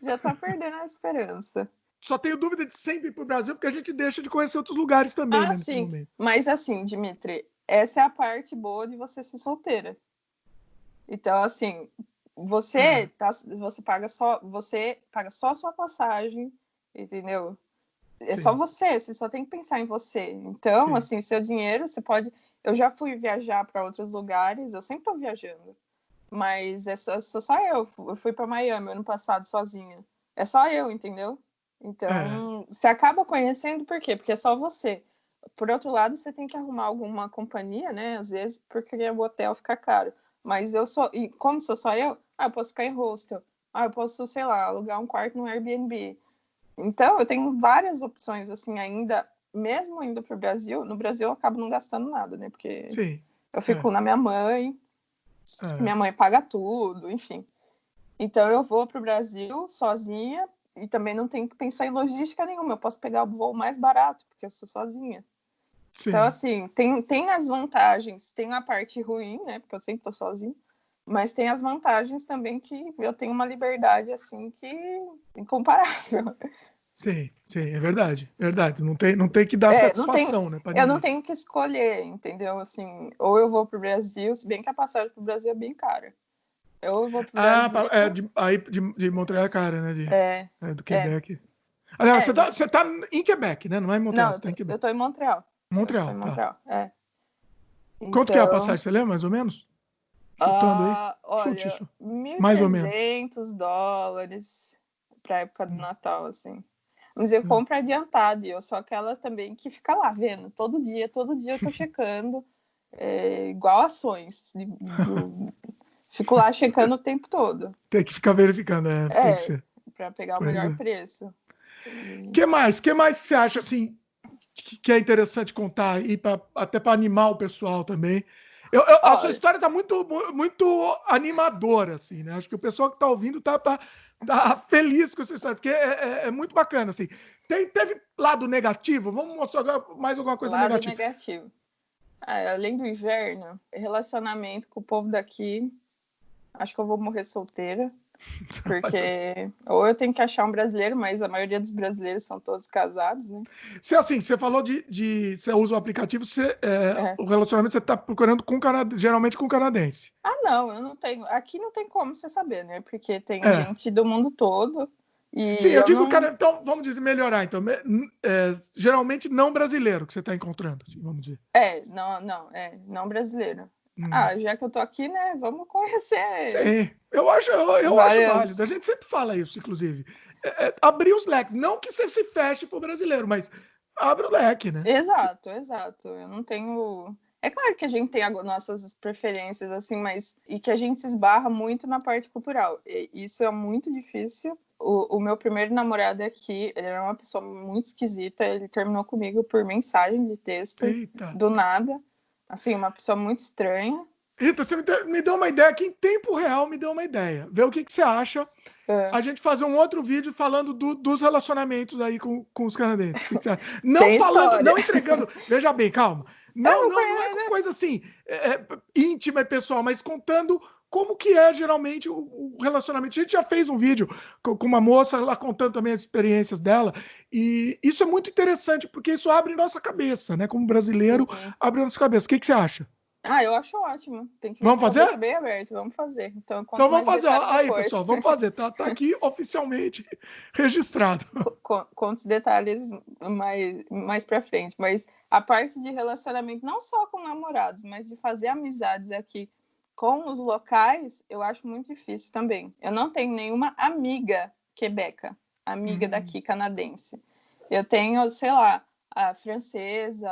[SPEAKER 2] Já tá perdendo a esperança.
[SPEAKER 1] Só tenho dúvida de sempre ir pro Brasil, porque a gente deixa de conhecer outros lugares também, né, nesse
[SPEAKER 2] sim.
[SPEAKER 1] momento.
[SPEAKER 2] Mas assim, Dimitri, essa é a parte boa de você ser solteira. Então, assim, você paga só a sua passagem, entendeu? É só você só tem que pensar em você. Então, assim, seu dinheiro, você pode... Eu já fui viajar para outros lugares, eu sempre tô viajando. Mas sou só eu. Eu fui para Miami ano passado sozinha. É só eu, entendeu? Então, você acaba conhecendo por quê? Porque é só você. Por outro lado, você tem que arrumar alguma companhia, né? Às vezes, porque o hotel fica caro. Mas e como sou só eu posso ficar em hostel. Eu posso, sei lá, alugar um quarto no Airbnb. Então, eu tenho várias opções, assim, ainda, mesmo indo para o Brasil. No Brasil, eu acabo não gastando nada, né? Porque eu fico na minha mãe, minha mãe paga tudo, enfim. Então, eu vou para o Brasil sozinha e também não tenho que pensar em logística nenhuma. Eu posso pegar o voo mais barato, porque eu sou sozinha. Sim. Então, assim, tem as vantagens, tem a parte ruim, né? Porque eu sempre tô sozinha. Mas tem as vantagens também que eu tenho uma liberdade, assim, que incomparável.
[SPEAKER 1] Sim, é verdade. Não tem que dar satisfação, né?
[SPEAKER 2] Eu não tenho que escolher, entendeu? Assim, ou eu vou pro Brasil, se bem que a passagem pro Brasil é bem cara. Ou eu vou pro Brasil...
[SPEAKER 1] de Montreal é cara, né? Do Quebec. Aliás, você tá em Quebec, né? Não é em Montreal,
[SPEAKER 2] não,
[SPEAKER 1] você tá em Quebec.
[SPEAKER 2] Eu tô em Montreal.
[SPEAKER 1] Montreal,
[SPEAKER 2] eu tô em Montreal,
[SPEAKER 1] Quanto que é a passagem, você lembra, mais ou menos? Chutando aí.
[SPEAKER 2] Olha,
[SPEAKER 1] Chute. Mais ou menos.
[SPEAKER 2] $1.300 pra época do Natal, assim. Mas eu compro adiantado, e eu sou aquela também que fica lá vendo. Todo dia eu tô checando. Igual ações. Fico lá checando o tempo todo.
[SPEAKER 1] Tem que ficar verificando, tem que ser.
[SPEAKER 2] Pra pegar o melhor preço.
[SPEAKER 1] Que mais que você acha, assim, que é interessante contar aí, até para animar o pessoal também? A sua história tá muito, muito animadora, assim, né? Acho que o pessoal que tá ouvindo tá feliz com essa história, porque é muito bacana, assim. Teve lado negativo? Vamos mostrar mais alguma coisa negativa.
[SPEAKER 2] Lado negativo. Além do inverno, relacionamento com o povo daqui, acho que eu vou morrer solteira. Porque ou eu tenho que achar um brasileiro, mas a maioria dos brasileiros são todos casados, né?
[SPEAKER 1] Você falou você usa o aplicativo, o relacionamento você está procurando geralmente com canadense.
[SPEAKER 2] Não, eu não tenho. Aqui não tem como você saber, né? Porque tem gente do mundo todo.
[SPEAKER 1] Sim, eu digo, cara, então vamos dizer, melhorar. Então, geralmente não brasileiro que você está encontrando, assim, vamos dizer.
[SPEAKER 2] Não brasileiro. Já que eu tô aqui, né? Vamos conhecer.
[SPEAKER 1] Sim, eu acho válido. A gente sempre fala isso, inclusive. Abrir os leques. Não que você se feche pro brasileiro, mas abre o leque, né?
[SPEAKER 2] Exato. Eu não tenho... É claro que a gente tem nossas preferências, assim, mas... E que a gente se esbarra muito na parte cultural. E isso é muito difícil. O meu primeiro namorado aqui, ele era uma pessoa muito esquisita. Ele terminou comigo por mensagem de texto.
[SPEAKER 1] Eita.
[SPEAKER 2] Do nada. Assim, uma pessoa muito estranha.
[SPEAKER 1] Rita, você me deu uma ideia aqui, em tempo real me deu uma ideia. Vê o que você acha. A gente fazer um outro vídeo falando dos relacionamentos aí com os canadenses. O que você acha? Não entregando. Veja bem, calma. Não é coisa assim íntima e pessoal, mas contando como que é geralmente o relacionamento. A gente já fez um vídeo com uma moça lá contando também as experiências dela, e isso é muito interessante, porque isso abre nossa cabeça, né? Como brasileiro, abre nossa cabeça. O que você acha?
[SPEAKER 2] Eu acho ótimo. Tem que vir
[SPEAKER 1] vamos fazer?
[SPEAKER 2] Bem aberto. Vamos fazer. Então
[SPEAKER 1] vamos fazer. Aí, pessoal, vamos fazer. Tá aqui oficialmente registrado.
[SPEAKER 2] Conto os detalhes mais pra frente. Mas a parte de relacionamento, não só com namorados, mas de fazer amizades aqui com os locais, eu acho muito difícil também. Eu não tenho nenhuma amiga quebeca, amiga daqui canadense. Eu tenho, sei lá, a francesa,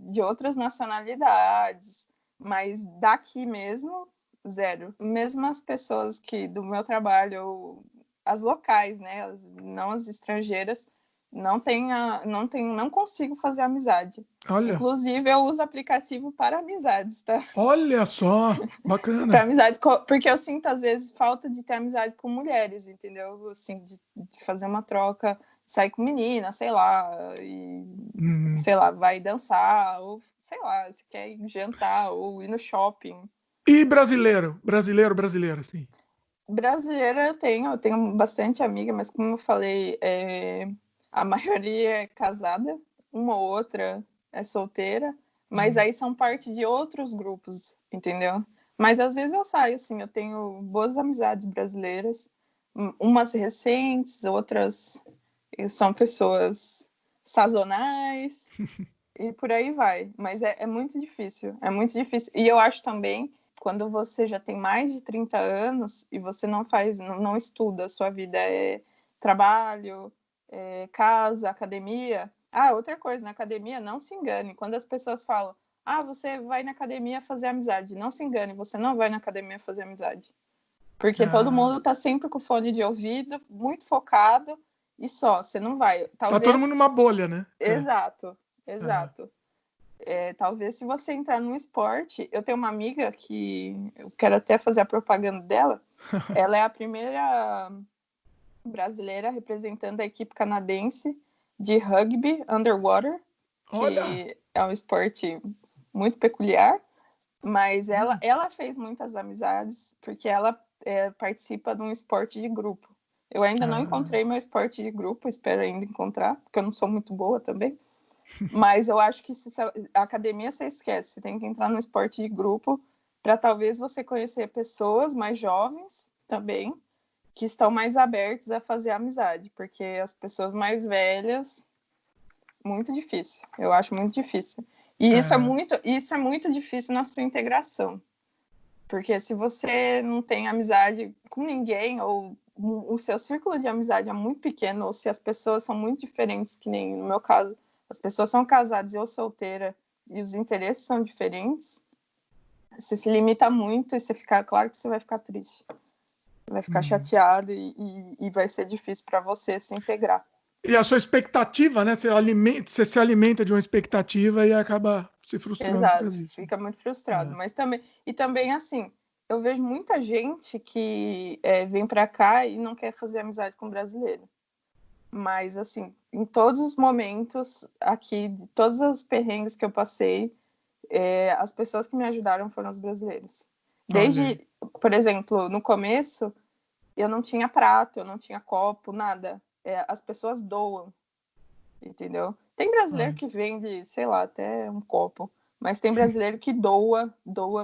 [SPEAKER 2] de outras nacionalidades, mas daqui mesmo, zero. Mesmo as pessoas que do meu trabalho, as locais, né, não as estrangeiras, não consigo fazer amizade.
[SPEAKER 1] Olha.
[SPEAKER 2] Inclusive, eu uso aplicativo para amizades, tá?
[SPEAKER 1] Olha só, bacana.
[SPEAKER 2] Para amizades, porque eu sinto, às vezes, falta de ter amizade com mulheres, entendeu? Assim, de fazer uma troca, sair com menina, sei lá, e
[SPEAKER 1] Hum.
[SPEAKER 2] sei lá, vai dançar, ou sei lá, se quer ir jantar, ou ir no shopping.
[SPEAKER 1] E brasileiro? Brasileiro, assim.
[SPEAKER 2] Brasileira eu tenho bastante amiga, mas como eu falei, a maioria é casada, uma ou outra é solteira, mas aí são parte de outros grupos, entendeu? Mas às vezes eu saio, assim, eu tenho boas amizades brasileiras, umas recentes, outras são pessoas sazonais, e por aí vai. Mas é muito difícil, é muito difícil. E eu acho também, quando você já tem mais de 30 anos e você não faz, não estuda, a sua vida é trabalho, casa, academia. Ah, outra coisa, na academia, não se engane. Quando as pessoas falam, ah, você vai na academia fazer amizade. Não se engane, você não vai na academia fazer amizade. Porque todo
[SPEAKER 1] Ah,
[SPEAKER 2] mundo tá sempre com fone de ouvido, muito focado, e só, você não vai.
[SPEAKER 1] tá todo mundo
[SPEAKER 2] Talvez.
[SPEAKER 1] numa bolha, né?
[SPEAKER 2] Exato,
[SPEAKER 1] É.
[SPEAKER 2] exato. Talvez se você entrar num esporte, eu tenho uma amiga que eu quero até fazer a propaganda dela. Ela é a primeira brasileira representando a equipe canadense de rugby underwater,
[SPEAKER 1] Olha,
[SPEAKER 2] que é um esporte muito peculiar, mas ela,
[SPEAKER 1] hum,
[SPEAKER 2] ela fez muitas amizades porque ela participa de um esporte de grupo. Eu ainda não
[SPEAKER 1] ah,
[SPEAKER 2] encontrei meu esporte de grupo, espero ainda encontrar, porque eu não sou muito boa também. Mas eu acho que se a academia você esquece, você tem que entrar no esporte de grupo para talvez você conhecer pessoas mais jovens também, que estão mais abertos a fazer amizade, porque as pessoas mais velhas, muito difícil. Eu acho muito difícil. E
[SPEAKER 1] é.
[SPEAKER 2] isso é muito difícil na sua integração. Porque se você não tem amizade com ninguém, ou o seu círculo de amizade é muito pequeno, ou se as pessoas são muito diferentes, que nem no meu caso, as pessoas são casadas e eu solteira, e os interesses são diferentes, você se limita muito e você fica, claro que você vai ficar triste. Vai ficar
[SPEAKER 1] Hum.
[SPEAKER 2] chateado e vai ser difícil para você se integrar.
[SPEAKER 1] E a sua expectativa, né? Você se alimenta de uma expectativa e acaba se frustrando por
[SPEAKER 2] Exato,
[SPEAKER 1] causa disso.
[SPEAKER 2] fica muito frustrado.
[SPEAKER 1] É.
[SPEAKER 2] Mas também, e também assim, eu vejo muita gente que vem para cá e não quer fazer amizade com brasileiro. Mas, assim, em todos os momentos aqui, de todos os perrengues que eu passei, as pessoas que me ajudaram foram os brasileiros.
[SPEAKER 1] Olha aí.
[SPEAKER 2] Desde, por exemplo, no começo, eu não tinha prato, eu não tinha copo, nada. As pessoas doam, entendeu? Tem brasileiro
[SPEAKER 1] Olha.
[SPEAKER 2] que vende, sei lá, até um copo, mas tem brasileiro que doa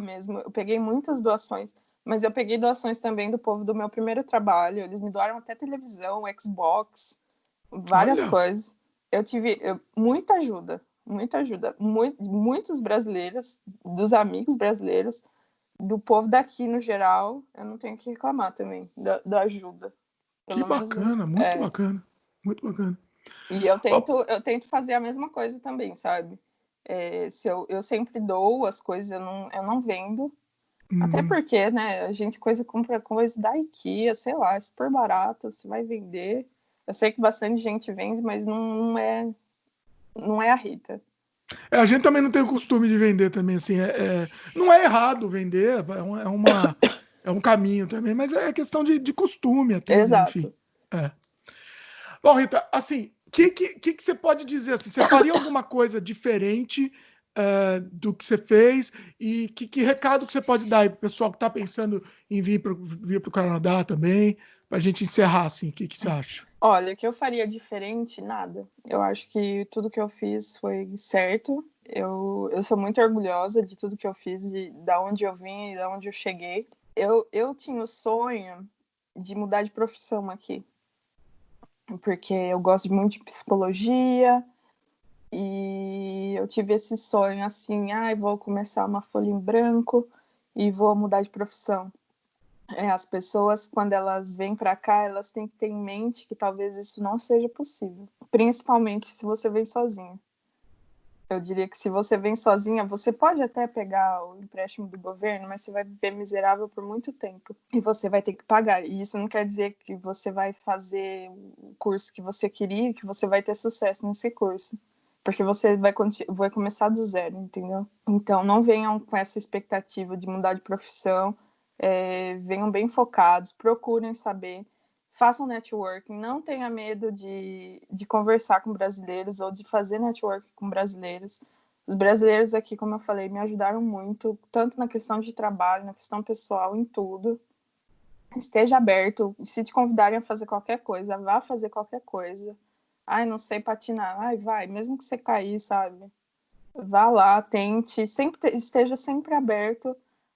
[SPEAKER 2] mesmo. Eu peguei muitas doações, mas eu peguei doações também do povo do meu primeiro trabalho. Eles me doaram até televisão, Xbox, várias
[SPEAKER 1] Olha.
[SPEAKER 2] coisas. Eu tive muita ajuda, muita ajuda. Muitos brasileiros, dos amigos brasileiros, do povo daqui no geral, eu não tenho que reclamar também da ajuda.
[SPEAKER 1] Que
[SPEAKER 2] Pelo menos.
[SPEAKER 1] bacana, muito bacana. Muito bacana.
[SPEAKER 2] E
[SPEAKER 1] Ó,
[SPEAKER 2] eu tento fazer a mesma coisa também, sabe? Se eu sempre dou as coisas, eu não vendo. Até
[SPEAKER 1] hum,
[SPEAKER 2] porque, né, a gente compra coisa da IKEA, sei lá, é super barato, você vai vender. Eu sei que bastante gente vende, mas não é a Rita.
[SPEAKER 1] a gente também não tem o costume de vender também, assim, não é errado vender, é um caminho também, mas é questão de costume até, né, enfim.
[SPEAKER 2] Exato.
[SPEAKER 1] É. Bom, Rita, assim, que você pode dizer assim? Você faria alguma coisa diferente do que você fez? E que recado que você pode dar aí pro pessoal que está pensando em vir para o Canadá também, para a gente encerrar assim? O que você acha?
[SPEAKER 2] Olha, o que eu faria diferente? Nada. Eu acho que tudo que eu fiz foi certo. Eu sou muito orgulhosa de tudo que eu fiz, da onde eu vim e da onde eu cheguei. Eu tinha o sonho de mudar de profissão aqui, porque eu gosto muito de psicologia e eu tive esse sonho assim, vou começar uma folha em branco e vou mudar de profissão. As pessoas, quando elas vêm para cá, elas têm que ter em mente que talvez isso não seja possível, principalmente se você vem sozinha. Eu diria que se você vem sozinha, você pode até pegar o empréstimo do governo, mas você vai viver miserável por muito tempo. E você vai ter que pagar. E isso não quer dizer que você vai fazer o curso que você queria, que você vai ter sucesso nesse curso. Porque você vai começar do zero, entendeu? Então, não venham com essa expectativa de mudar de profissão. Venham bem focados, procurem saber. façam networking, não tenha medo de conversar com brasileiros ou de fazer networking com brasileiros. Os brasileiros aqui, como eu falei, me ajudaram muito, tanto na questão de trabalho, na questão pessoal, em tudo. Esteja aberto, se te convidarem a fazer qualquer coisa, vá fazer qualquer coisa. Ai, não sei patinar, ai, vai, mesmo que você cair, sabe? Vá lá, tente, esteja sempre aberto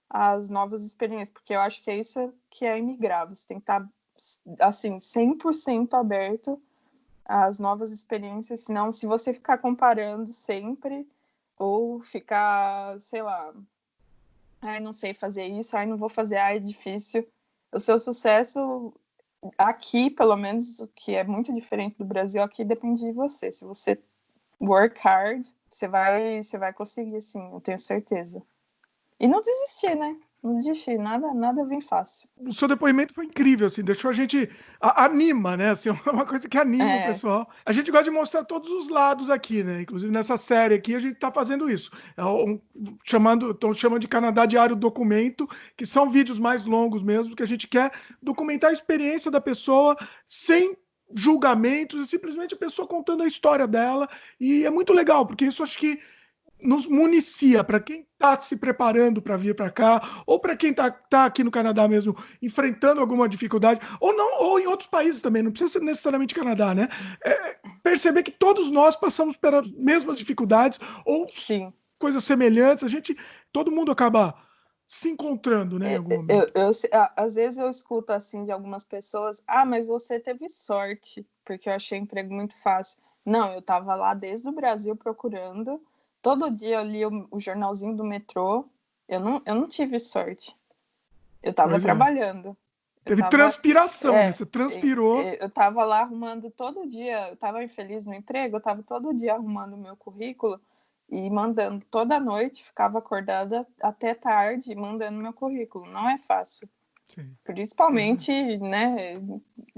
[SPEAKER 2] às novas experiências, porque eu acho que é isso que é imigrar, você tem que estar, assim, 100% aberto às novas experiências, senão, se você ficar comparando sempre, ou ficar, sei lá, ai, não sei fazer isso, ai, não vou fazer, ai, é difícil, o seu sucesso aqui, pelo menos, o que é muito diferente do Brasil, aqui depende de você, se você work hard, você vai conseguir, assim, eu tenho certeza. E não desistir, né? Não desistir, nada vem fácil.
[SPEAKER 1] O seu depoimento foi incrível, assim, deixou a gente anima, né? Assim, é uma coisa que anima o pessoal. A gente gosta de mostrar todos os lados aqui, né? Inclusive nessa série aqui a gente está fazendo isso. Estão chamando de Canadá Diário Documento, que são vídeos mais longos mesmo, que a gente quer documentar a experiência da pessoa sem julgamentos, e simplesmente a pessoa contando a história dela. E é muito legal, porque isso acho que nos municia para quem está se preparando para vir para cá, ou para quem tá aqui no Canadá mesmo, enfrentando alguma dificuldade, ou não, ou em outros países também, não precisa ser necessariamente Canadá, né? Perceber que todos nós passamos pelas mesmas dificuldades, ou
[SPEAKER 2] Sim.
[SPEAKER 1] coisas semelhantes, todo mundo acaba se encontrando, né, em algum momento.
[SPEAKER 2] Às vezes eu escuto assim de algumas pessoas, mas você teve sorte, porque eu achei emprego muito fácil. Não, eu estava lá desde o Brasil procurando, todo dia eu li o jornalzinho do metrô, eu não tive sorte. Eu estava trabalhando.
[SPEAKER 1] Teve transpiração, né? Você transpirou.
[SPEAKER 2] Eu estava lá arrumando todo dia, eu estava infeliz no emprego, eu estava todo dia arrumando o meu currículo e mandando toda noite, ficava acordada até tarde mandando meu currículo. Não é fácil.
[SPEAKER 1] Sim.
[SPEAKER 2] Principalmente, né?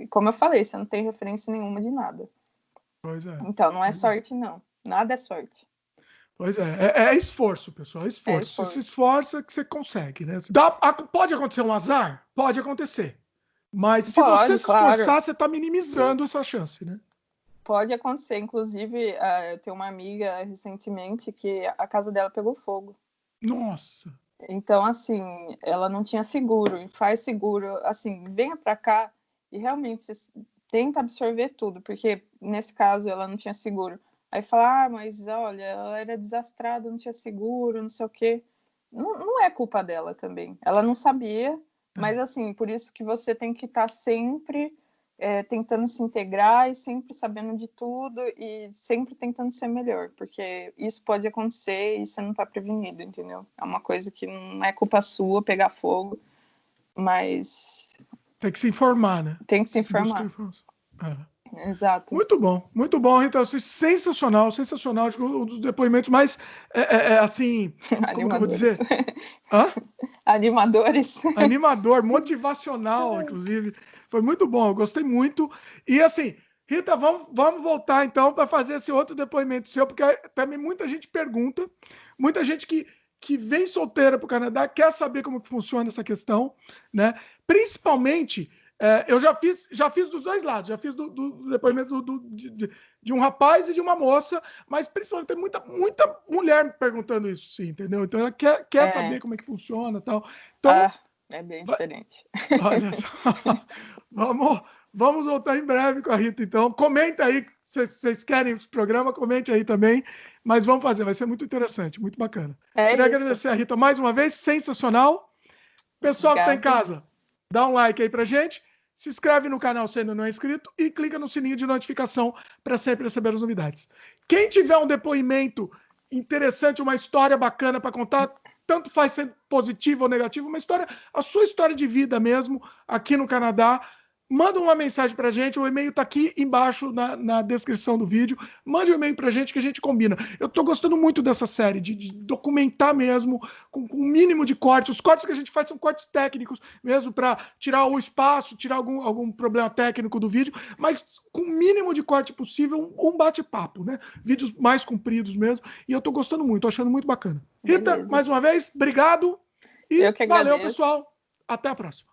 [SPEAKER 2] Como eu falei, você não tem referência nenhuma de nada.
[SPEAKER 1] Pois é.
[SPEAKER 2] Então não é sorte, não. Nada é sorte.
[SPEAKER 1] Pois é esforço, pessoal, é esforço. Você se esforça que você consegue, né? Pode acontecer um azar? Pode acontecer. Mas se você se esforçar, você está minimizando essa chance, né?
[SPEAKER 2] Pode acontecer. Inclusive, eu tenho uma amiga recentemente que a casa dela pegou fogo.
[SPEAKER 1] Nossa!
[SPEAKER 2] Então, assim, ela não tinha seguro. E faz seguro, assim, venha para cá e realmente tenta absorver tudo, porque nesse caso ela não tinha seguro. Aí fala, mas olha, ela era desastrada, não tinha seguro, não sei o quê. Não é culpa dela também. Ela não sabia, mas assim, por isso que você tem que estar sempre tentando se integrar e sempre sabendo de tudo e sempre tentando ser melhor, porque isso pode acontecer e você não está prevenido, entendeu? É uma coisa que não é culpa sua pegar fogo, mas...
[SPEAKER 1] Tem que se informar, né?
[SPEAKER 2] Tem que se informar. Exato.
[SPEAKER 1] Muito bom, Rita. Sensacional. Acho que um dos depoimentos mais, assim, como que eu vou dizer?
[SPEAKER 2] Animadores.
[SPEAKER 1] Animador, motivacional, inclusive. Foi muito bom, eu gostei muito. E assim, Rita, vamos voltar então para fazer esse outro depoimento seu, porque também muita gente pergunta, muita gente que vem solteira para o Canadá quer saber como que funciona essa questão, né? Principalmente, eu já fiz dos dois lados, já fiz do depoimento de um rapaz e de uma moça, mas principalmente tem muita mulher perguntando isso, sim, entendeu? Então ela quer saber como é que funciona e tal. Então,
[SPEAKER 2] é bem diferente.
[SPEAKER 1] Olha só. Vamos voltar em breve com a Rita, então. Comenta aí se vocês querem esse programa, comente aí também. Mas vamos fazer, vai ser muito interessante, muito bacana. Queria agradecer a Rita mais uma vez, sensacional. Pessoal que está em casa, dá um like aí pra gente, se inscreve no canal se ainda não é inscrito e clica no sininho de notificação para sempre receber as novidades. Quem tiver um depoimento interessante, uma história bacana para contar, tanto faz ser positivo ou negativo, a sua história de vida mesmo, aqui no Canadá, manda uma mensagem pra gente, o e-mail tá aqui embaixo na descrição do vídeo, mande um e-mail pra gente que a gente combina. Eu tô gostando muito dessa série, de documentar mesmo, com o mínimo de corte. Os cortes que a gente faz são cortes técnicos mesmo, para tirar o espaço, tirar algum problema técnico do vídeo, mas com o mínimo de corte possível, um bate-papo, né? Vídeos mais compridos mesmo, e eu tô gostando muito, tô achando muito bacana. Rita, mais uma vez, obrigado e valeu, pessoal. Até a próxima.